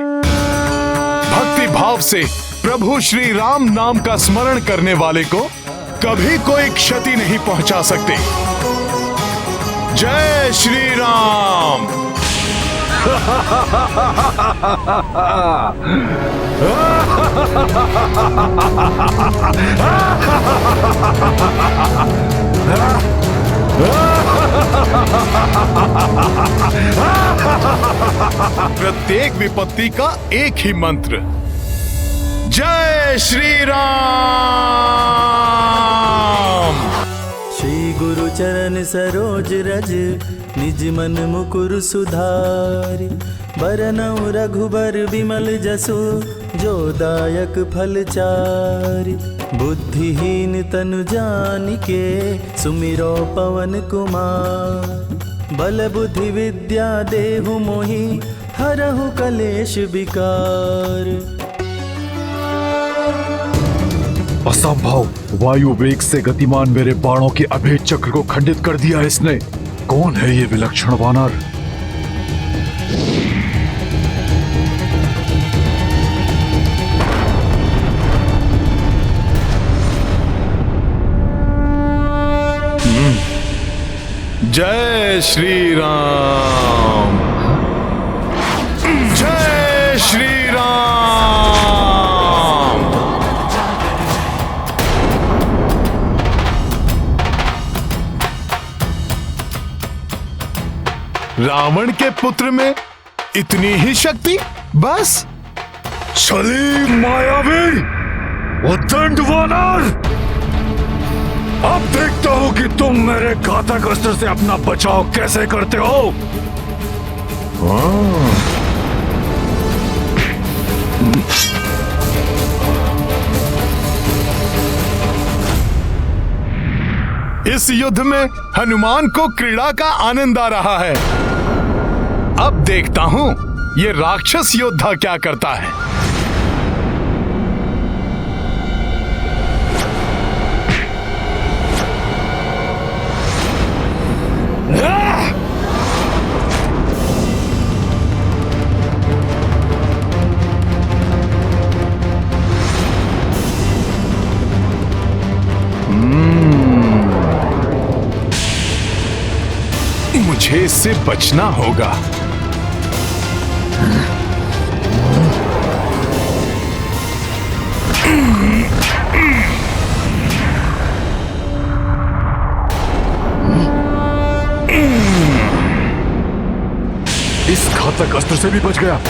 Speaker 3: भक्ति भाव से प्रभु श्री राम नाम का स्मरण करने वाले को कभी कोई क्षति नहीं पहुंचा सकते। जय श्री राम। प्रत्येक विपत्ति का एक ही मंत्र, जय श्री राम।
Speaker 8: श्री गुरु चरण सरोज रज निज मन मुकुर सुधारि, बरनउँ रघुबर विमल जसु जो दायक फल चारि। बुद्धिहीन तनु जानिके सुमिरो पवन कुमार, बल बुद्धि विद्या देहु मोहि हरहु कलेश विकार।
Speaker 14: असंभव, वायु वेग से गतिमान मेरे बाणों के अभेद चक्र को खंडित कर दिया इसने। कौन है ये विलक्षण वानर?
Speaker 3: जय श्री राम, जय श्री राम। रावण के पुत्र में इतनी ही शक्ति बस?
Speaker 14: छली मायावी उद्दंड वानर, अब देखता हूं कि तुम मेरे घातक अस्त्र से अपना बचाव कैसे करते हो।
Speaker 3: इस युद्ध में हनुमान को क्रीड़ा का आनंद आ रहा है। अब देखता हूं ये राक्षस योद्धा क्या करता है। मुझे इससे बचना होगा।
Speaker 14: इस घातक अस्त्र से भी बच गया।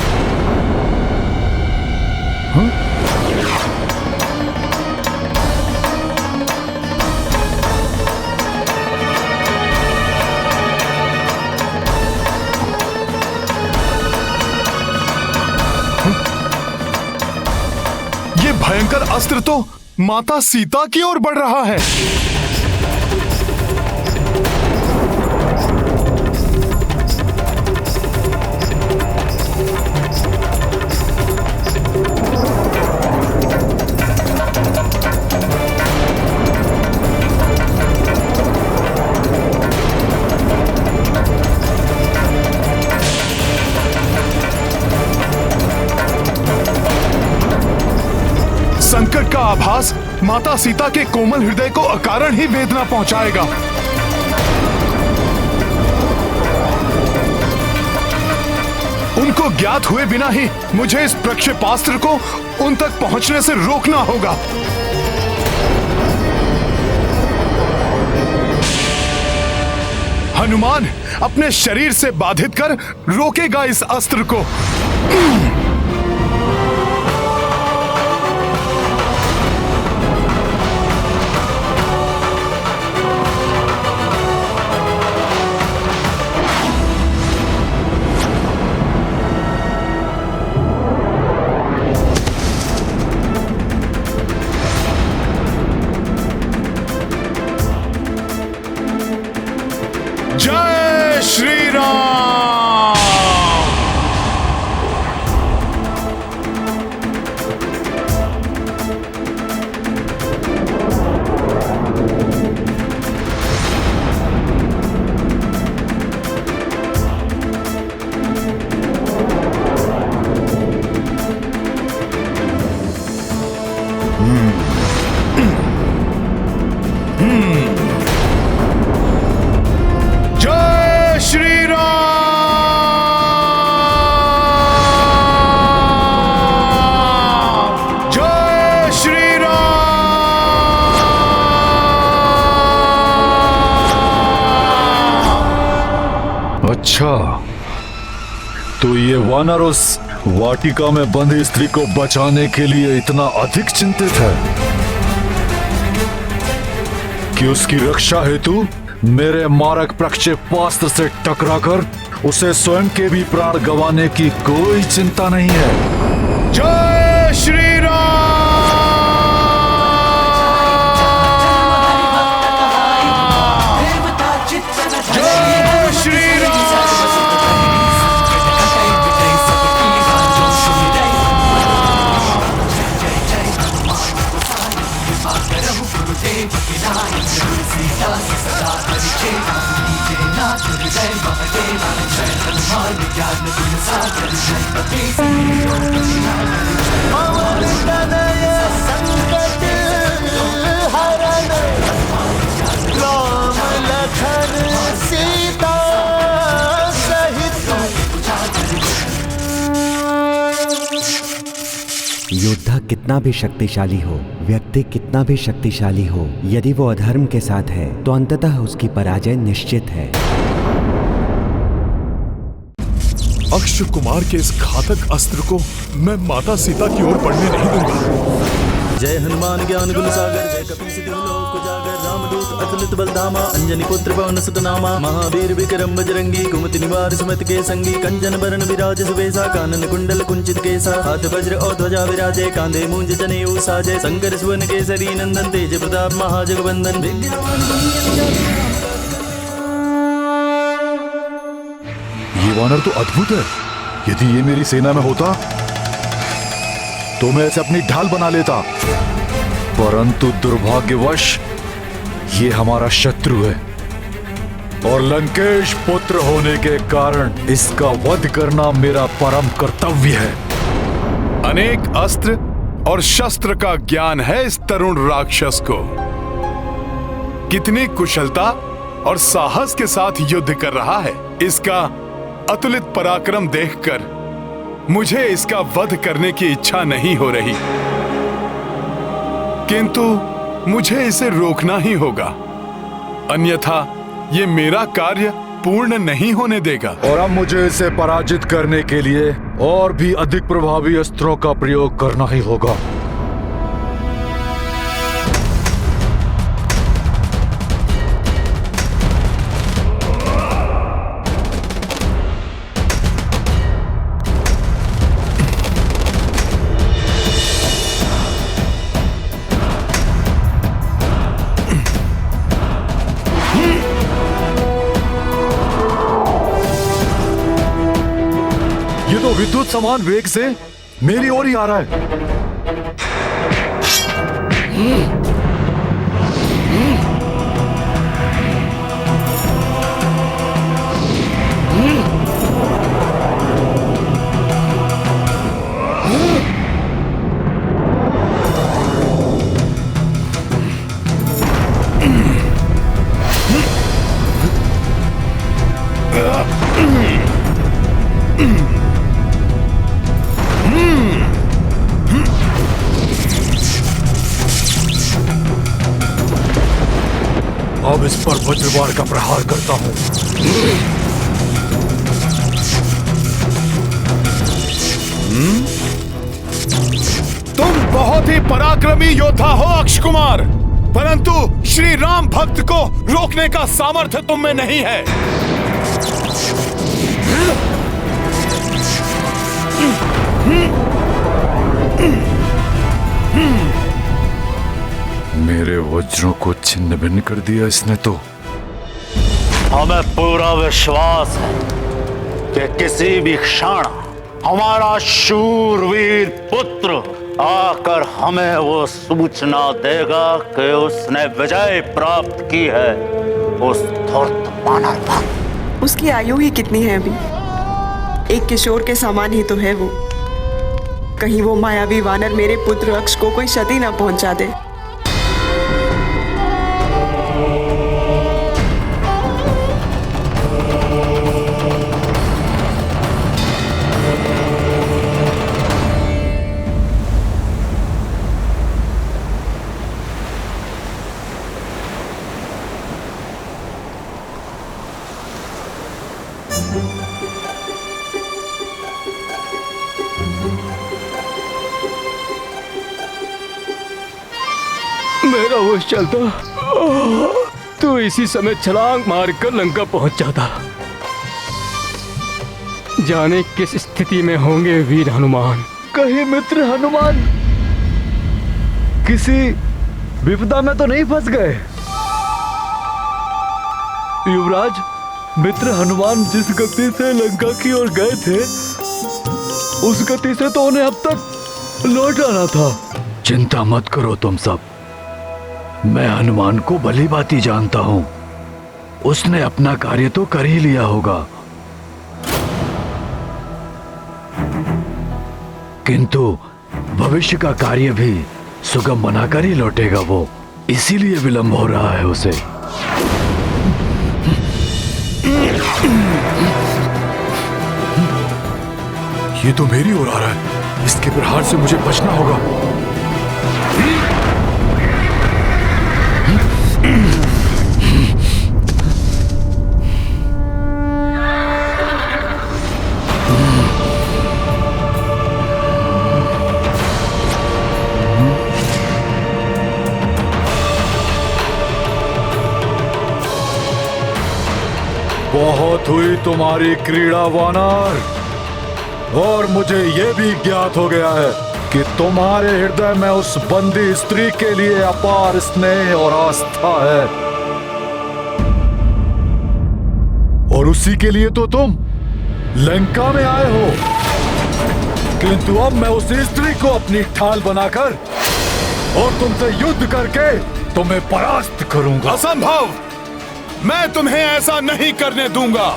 Speaker 14: हाँ?
Speaker 3: ये भयंकर अस्त्र तो माता सीता की ओर बढ़ रहा है। संकट का आभास माता सीता के कोमल हृदय को अकारण ही वेदना पहुंचाएगा। उनको ज्ञात हुए बिना ही मुझे इस प्रक्षेपास्त्र को उन तक पहुंचने से रोकना होगा। हनुमान अपने शरीर से बाधित कर रोकेगा इस अस्त्र को। जय श्री राम। जय श्री राम। जय श्री राम।
Speaker 14: अच्छा, तो ये वानर उस वाटिका में बंधी स्त्री को बचाने के लिए इतना अधिक चिंतित है कि उसकी रक्षा हेतु मेरे मारक प्रक्षेपास्त्र से टकराकर उसे स्वयं के भी प्राण गंवाने की कोई चिंता नहीं है।
Speaker 3: जय श्री राम। जय श्री
Speaker 16: योद्धा कितना भी शक्तिशाली हो, व्यक्ति कितना भी शक्तिशाली हो, यदि वो अधर्म के साथ है तो अंततः उसकी पराजय निश्चित है।
Speaker 3: अक्षय कुमार के इस घातक अस्त्र को मैं माता सीता की ओर बढ़ने नहीं दूंगा।
Speaker 17: जय हनुमान ज्ञान गुण सागर, जय कपि सिद्धि लोक उजागर, रामदूत अतुलित बलधामा, अंजनी पुत्र पवन सुत नामा, महावीर विक्रम बजरंगी, कुमति निवार सुमत के संगी, कंचन बरन विराज सुबेसा, कानन कुंडल कुंचित केसा, हाथ वज्र और ध्वजा विराजे, कांधे मूंज जनेऊ साजे, शंकर सुवन केसरी नंदन, तेज प्रताप महाजगवंदन।
Speaker 14: ये वानर तो अद्भुत है। यदि ये मेरी सेना में होता तो मैं इसे अपनी ढाल बना लेता, परंतु दुर्भाग्यवश ये हमारा शत्रु है और लंकेश पुत्र होने के कारण इसका वध करना मेरा परम कर्तव्य है।
Speaker 3: अनेक अस्त्र और शस्त्र का ज्ञान है इस तरुण राक्षस को। कितनी कुशलता और साहस के साथ युद्ध कर रहा है। इसका अतुलित पराक्रम देखकर मुझे इसका वध करने की इच्छा नहीं हो रही, किंतु मुझे इसे रोकना ही होगा, अन्यथा ये मेरा कार्य पूर्ण नहीं होने देगा।
Speaker 14: और अब मुझे इसे पराजित करने के लिए और भी अधिक प्रभावी अस्त्रों का प्रयोग करना ही होगा। विद्युत समान वेग से मेरी ओर ही आ रहा है। अब इस पर वज्रवार का प्रहार करता हूं।
Speaker 3: तुम बहुत ही पराक्रमी योद्धा हो अक्ष कुमार, परंतु श्री राम भक्त को रोकने का सामर्थ्य तुम में नहीं है।
Speaker 14: मेरे वज्रों को छिन्न भिन्न कर दिया इसने तो।
Speaker 1: हमें पूरा विश्वास है कि किसी भी क्षण हमारा शूरवीर पुत्र आकर हमें वो सूचना देगा कि उसने विजय प्राप्त की है उस धूर्त वानर पर।
Speaker 12: उसकी आयु ही कितनी है अभी? एक किशोर के समान ही तो है वो। कहीं वो मायावी वानर मेरे पुत्र अक्ष को कोई क्षति ना पहुंचा दे।
Speaker 15: मेरा होश चलता तो इसी समय छलांग मारकर लंका पहुंच जाता। जाने किस स्थिति में होंगे वीर हनुमान।
Speaker 14: कहीं मित्र हनुमान किसी विपदा में तो नहीं फंस गए? युवराज, मित्र हनुमान जिस गति से लंका की ओर गए थे उस गति से तो उन्हें अब तक लौट आना था। चिंता मत करो तुम सब, मैं हनुमान को भली भांति जानता हूं। उसने अपना कार्य तो कर ही लिया होगा, किंतु भविष्य का कार्य भी सुगम बनाकर ही लौटेगा वो, इसीलिए विलंब हो रहा है उसे। ये तो मेरी ओर आ रहा है, इसके प्रहार से मुझे बचना होगा। बहुत हुई तुम्हारी क्रीड़ा वानर, और मुझे यह भी ज्ञात हो गया है कि तुम्हारे हृदय में उस बंदी स्त्री के लिए अपार स्नेह और आस्था है, और उसी के लिए तो तुम लंका में आए हो। किंतु अब मैं उस स्त्री को अपनी ढाल बनाकर और तुमसे युद्ध करके तुम्हें परास्त करूंगा।
Speaker 3: असंभव, मैं तुम्हें ऐसा नहीं करने दूंगा।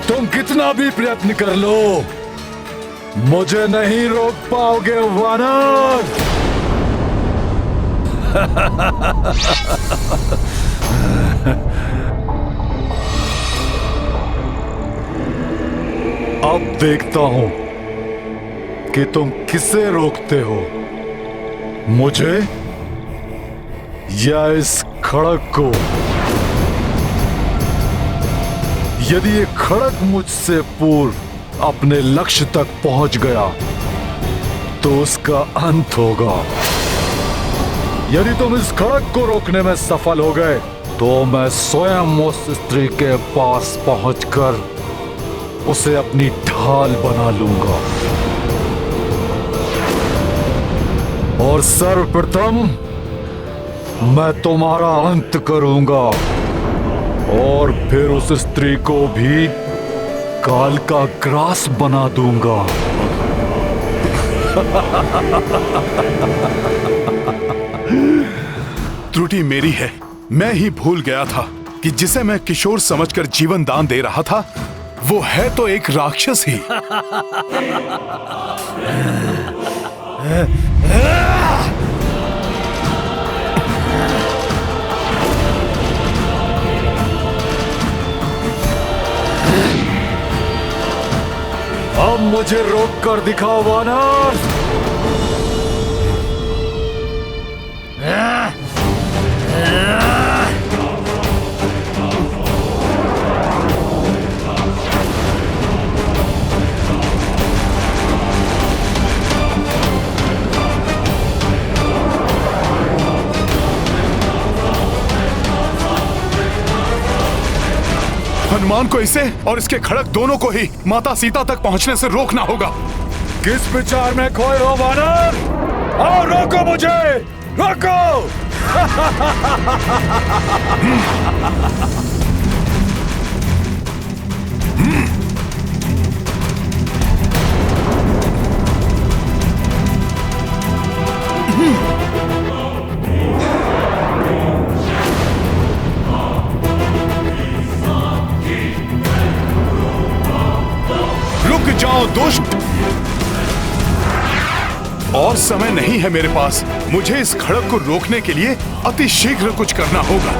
Speaker 14: तुम कितना भी प्रयत्न कर लो, मुझे नहीं रोक पाओगे वानर। अब देखता हूं कि तुम किसे रोकते हो, मुझे या इस खड़ग को। यदि ये खड़ग मुझसे पूर्व अपने लक्ष्य तक पहुंच गया तो उसका अंत होगा। यदि तुम इस खड़ग को रोकने में सफल हो गए तो मैं स्वयं उस स्त्री के पास पहुंचकर उसे अपनी ढाल बना लूंगा और सर्वप्रथम मैं तुम्हारा अंत करूंगा और फिर उस स्त्री को भी काल का ग्रास बना दूंगा।
Speaker 3: त्रुटि मेरी है। मैं ही भूल गया था कि जिसे मैं किशोर समझकर जीवन दान दे रहा था वो है तो एक राक्षस ही।
Speaker 14: अब मुझे रोक कर दिखाओ वानर।
Speaker 3: हनुमान को इसे और इसके खड़ग दोनों को ही माता सीता तक पहुंचने से रोकना होगा।
Speaker 14: किस विचार में खोए हो वानर? आओ रोको मुझे, रोको।
Speaker 3: जाओ दुष्ट, और समय नहीं है मेरे पास। मुझे इस खड़ग को रोकने के लिए अति शीघ्र कुछ करना होगा।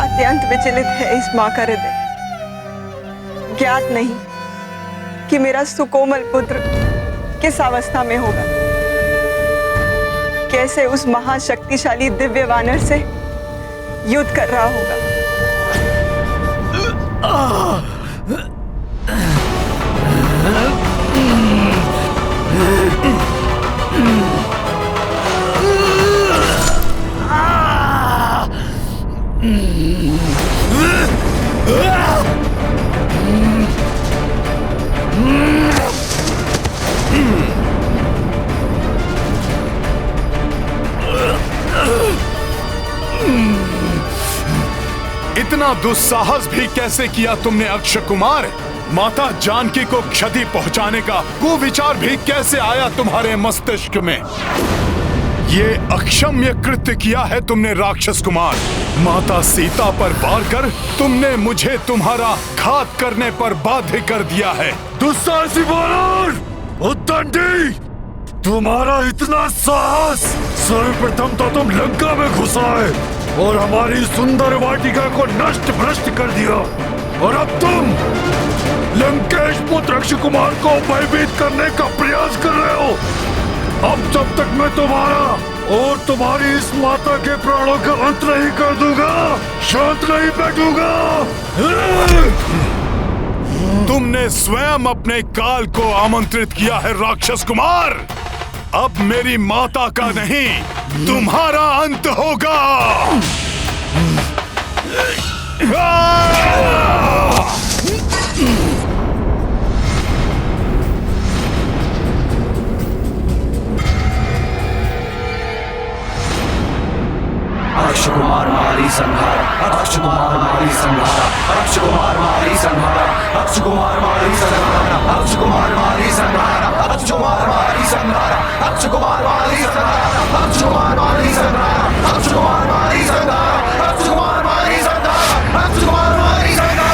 Speaker 12: अत्यंत विचलित है इस मां का हृदय। ज्ञात नहीं कि मेरा सुकोमल पुत्र किस अवस्था में होगा, कैसे उस महाशक्तिशाली दिव्य वानर से युद्ध कर रहा होगा।
Speaker 3: इतना दुस्साहस भी कैसे किया तुमने अक्षय कुमार? माता जानकी को क्षति पहुंचाने का वो विचार भी कैसे आया तुम्हारे मस्तिष्क में? ये अक्षम्य कृत्य किया है तुमने राक्षस कुमार। माता सीता पर वार कर तुमने मुझे तुम्हारा घात करने पर बाध्य कर दिया है।
Speaker 14: दुस्साहसी वानर, उद्दंडी, तुम्हारा इतना साहस! सर्वप्रथम तो तुम लंका में घुस आए और हमारी सुंदर वाटिका को नष्ट भ्रष्ट कर दिया, और अब तुम लंकेश पुत्र अक्षय कुमार को भयभीत करने का प्रयास कर रहे हो। अब जब तक मैं तुम्हारा और तुम्हारी इस माता के प्राणों का अंत नहीं कर दूंगा, शांत नहीं बैठूंगा।
Speaker 3: तुमने स्वयं अपने काल को आमंत्रित किया है राक्षस कुमार। अब मेरी माता का नहीं, तुम्हारा अंत होगा।
Speaker 8: अक्षय कुमार मारी संहार, अक्षय कुमार मारी संहार, अक्षय कुमार मारी संहार, अक्षय कुमार मारी संहार, अक्षय कुमार मारी संहार, अक्षय कुमार मारी संहार, अक्षय कुमार मारी संहार, अक्षय कुमार मारी संहार, अक्षय कुमार मारी संहार, अक्षय कुमार मारी संहार, अक्षय कुमार मारी संहार।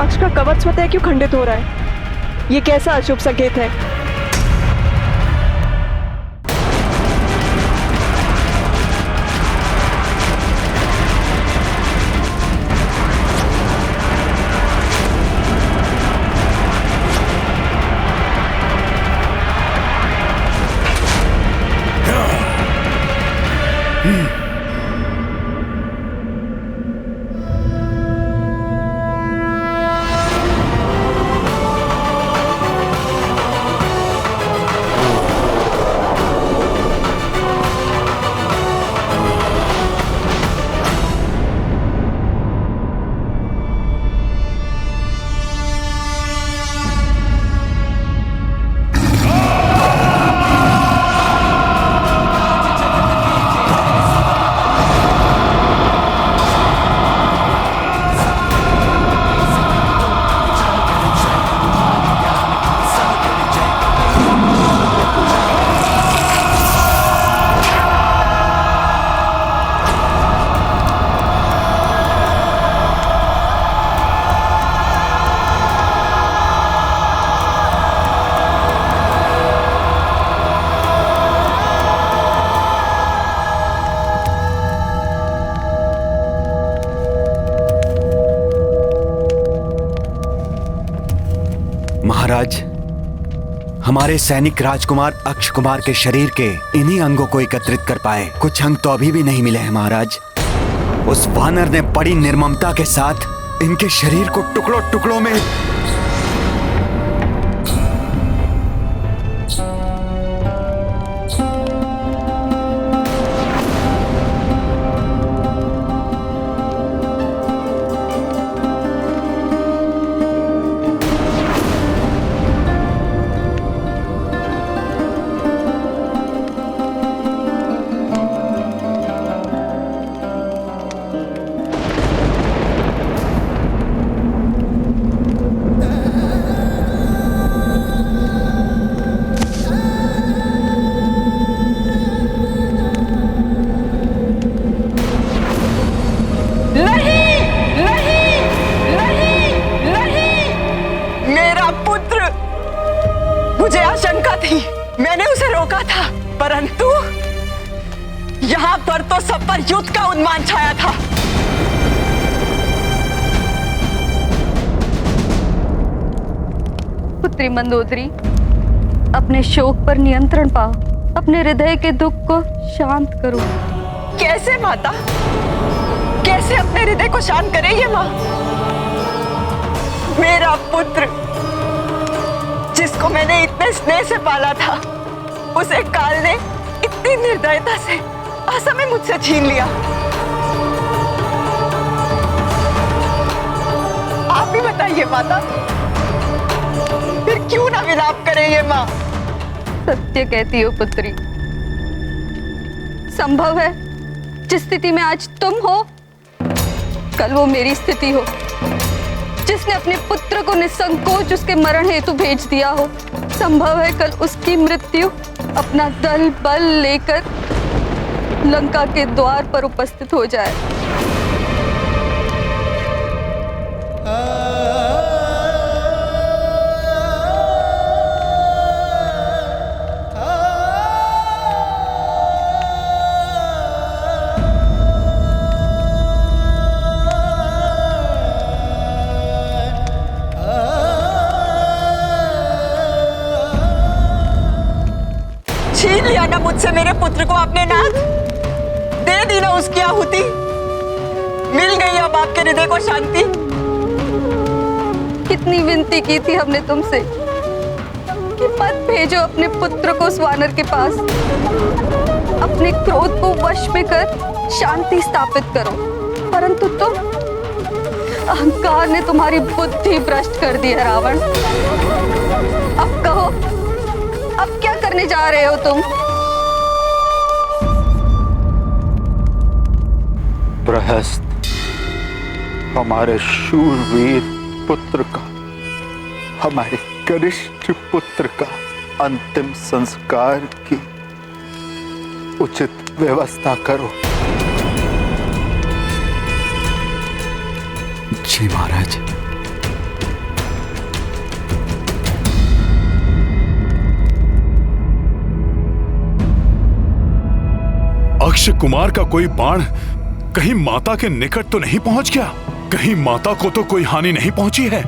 Speaker 12: अक्ष का कवच स्वतः क्यों खंडित हो रहा है? ये कैसा अशुभ संकेत है?
Speaker 2: महाराज, हमारे सैनिक राजकुमार अक्षय कुमार के शरीर के इन्हीं अंगों को एकत्रित कर पाए। कुछ अंग तो अभी भी नहीं मिले हैं महाराज। उस वानर ने बड़ी निर्ममता के साथ इनके शरीर को टुकड़ों टुकड़ों में
Speaker 12: मैंने उसे रोका था, परंतु यहाँ पर तो सब पर युद्ध का उन्माद छाया था।
Speaker 9: पुत्री मंदोदरी, अपने शोक पर नियंत्रण पाओ, अपने हृदय के दुख को शांत करो।
Speaker 12: कैसे माता? कैसे अपने हृदय को शांत करे ये माँ? मेरा पुत्र जिसको मैंने इतने स्नेह से पाला था, उसे काल ने इतनी निर्दयता से असमय मुझसे छीन लिया। आप ही बताइए माता, फिर क्यों ना विलाप करे ये माँ?
Speaker 9: सत्य कहती हो पुत्री। संभव है जिस स्थिति में आज तुम हो, कल वो मेरी स्थिति हो। जिसने अपने पुत्र को निसंकोच उसके मरण हेतु भेज दिया हो, संभव है कल उसकी मृत्यु अपना दल बल लेकर लंका के द्वार पर उपस्थित हो जाए।
Speaker 12: छीन लिया ना मुझसे मेरे पुत्र को आपने नाथ, दे दी ना उसकी आहुति, मिल गई अब आपके हृदय को शांति।
Speaker 9: कितनी विनती की थी हमने तुमसे कि मत भेजो अपने पुत्र को उस वानर के पास, अपने क्रोध को वश में कर शांति स्थापित करो, परंतु तुम, अहंकार ने तुम्हारी बुद्धि भ्रष्ट कर दी है रावण। अब कहो, अब क्या करने जा रहे हो तुम?
Speaker 1: प्रहस्त हमारे शूरवीर पुत्र का, हमारे कनिष्ठ पुत्र का अंतिम संस्कार की उचित व्यवस्था करो।
Speaker 2: जी महाराज।
Speaker 3: अक्षय कुमार का कोई बाण कहीं माता के निकट तो नहीं पहुंच गया? कहीं माता को तो कोई हानि नहीं पहुंची है?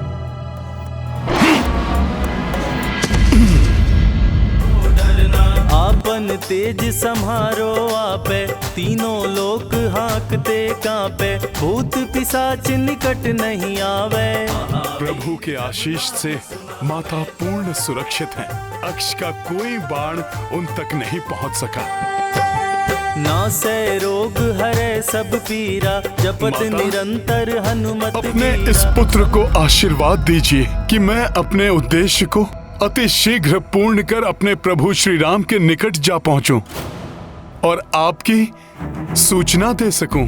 Speaker 17: आपन तेज संहारो आपे, तीनों लोक हांकते कांपे, भूत पिशाच निकट नहीं आवे।
Speaker 3: प्रभु के आशीष से माता पूर्ण सुरक्षित है। अक्ष का कोई बाण उन तक नहीं पहुंच सका।
Speaker 17: नासे रोग हरे सब पीरा, जपत निरंतर हनुमत।
Speaker 3: अपने इस पुत्र को आशीर्वाद दीजिए कि मैं अपने उद्देश्य को अति शीघ्र पूर्ण कर अपने प्रभु श्री राम के निकट जा पहुंचूं और आपकी सूचना दे सकूं।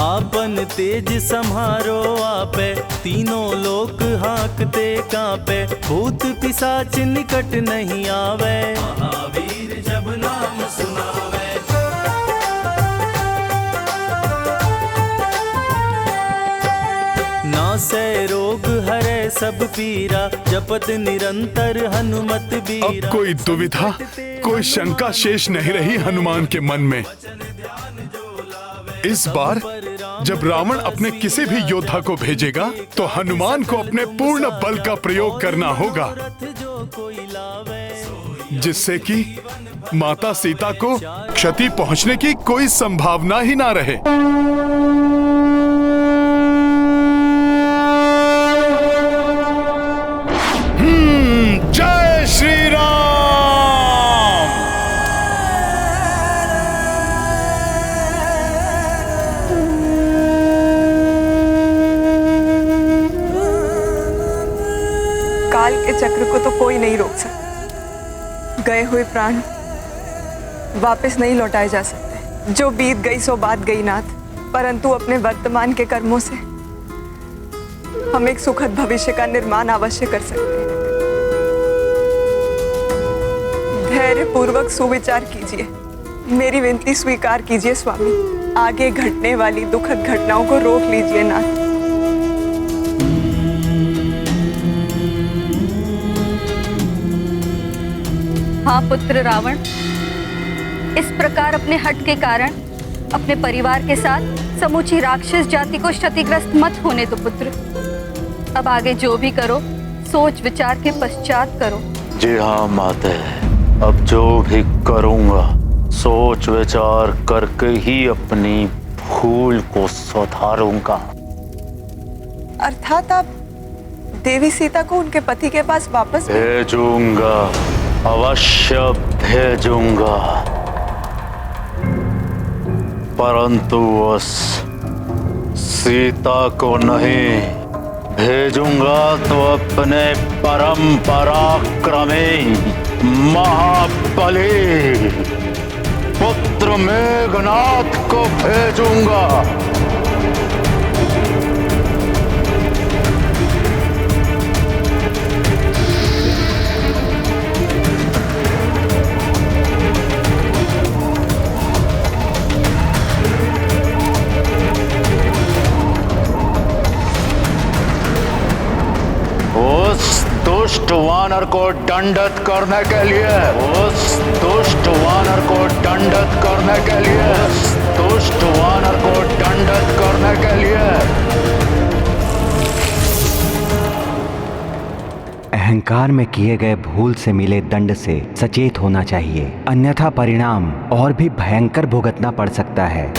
Speaker 17: आपन तेज संहारो आपे, तीनों लोक हांकते कांपे, भूत पिशाच निकट नहीं आवे। महावीर जब नाम सुनावे, नासे रोग हरे सब पीरा, जपत निरंतर हनुमत बीरा।
Speaker 3: अब कोई दुविधा, कोई शंका शेष नहीं रही हनुमान के मन में। इस बार जब रावण अपने किसी भी योद्धा को भेजेगा तो हनुमान को अपने पूर्ण बल का प्रयोग करना होगा, जिससे कि माता सीता को क्षति पहुंचने की कोई संभावना ही ना रहे। जय श्री राम।
Speaker 12: काल के चक्र को तो कोई नहीं रोक सकता। गए हुए प्राण वापस नहीं लौटाए जा सकते। जो बीत गई सो बात गई नाथ, परंतु अपने वर्तमान के कर्मों से हम एक सुखद भविष्य का निर्माण अवश्य कर सकते हैं। धैर्य पूर्वक सुविचार कीजिए, मेरी विनती स्वीकार कीजिए स्वामी। आगे घटने वाली दुखद घटनाओं को रोक लीजिए नाथ।
Speaker 9: हाँ पुत्र रावण, इस प्रकार अपने हट के कारण अपने परिवार के साथ समूची राक्षस जाति को क्षतिग्रस्त मत होने दो पुत्र। अब आगे जो भी करो सोच विचार के पश्चात करो।
Speaker 1: जी हाँ माते, अब जो भी करूंगा सोच विचार करके ही अपनी भूल को सुधारूंगा।
Speaker 12: अर्थात आप देवी सीता को उनके पति के पास वापस
Speaker 1: भेजूंगा, अवश्य भेजूंगा, परंतु उस सीता को नहीं भेजूंगा तो अपने परम पराक्रमी महाबली पुत्र मेघनाथ को भेजूंगा। उस दुष्ट वानर को दंडित करने के लिए, उस दुष्ट वानर को दंडित करने के लिए, उस दुष्ट वानर को दंडित करने के लिए।
Speaker 16: अहंकार में किए गए भूल से मिले दंड से सचेत होना चाहिए, अन्यथा परिणाम और भी भयंकर भुगतना पड़ सकता है।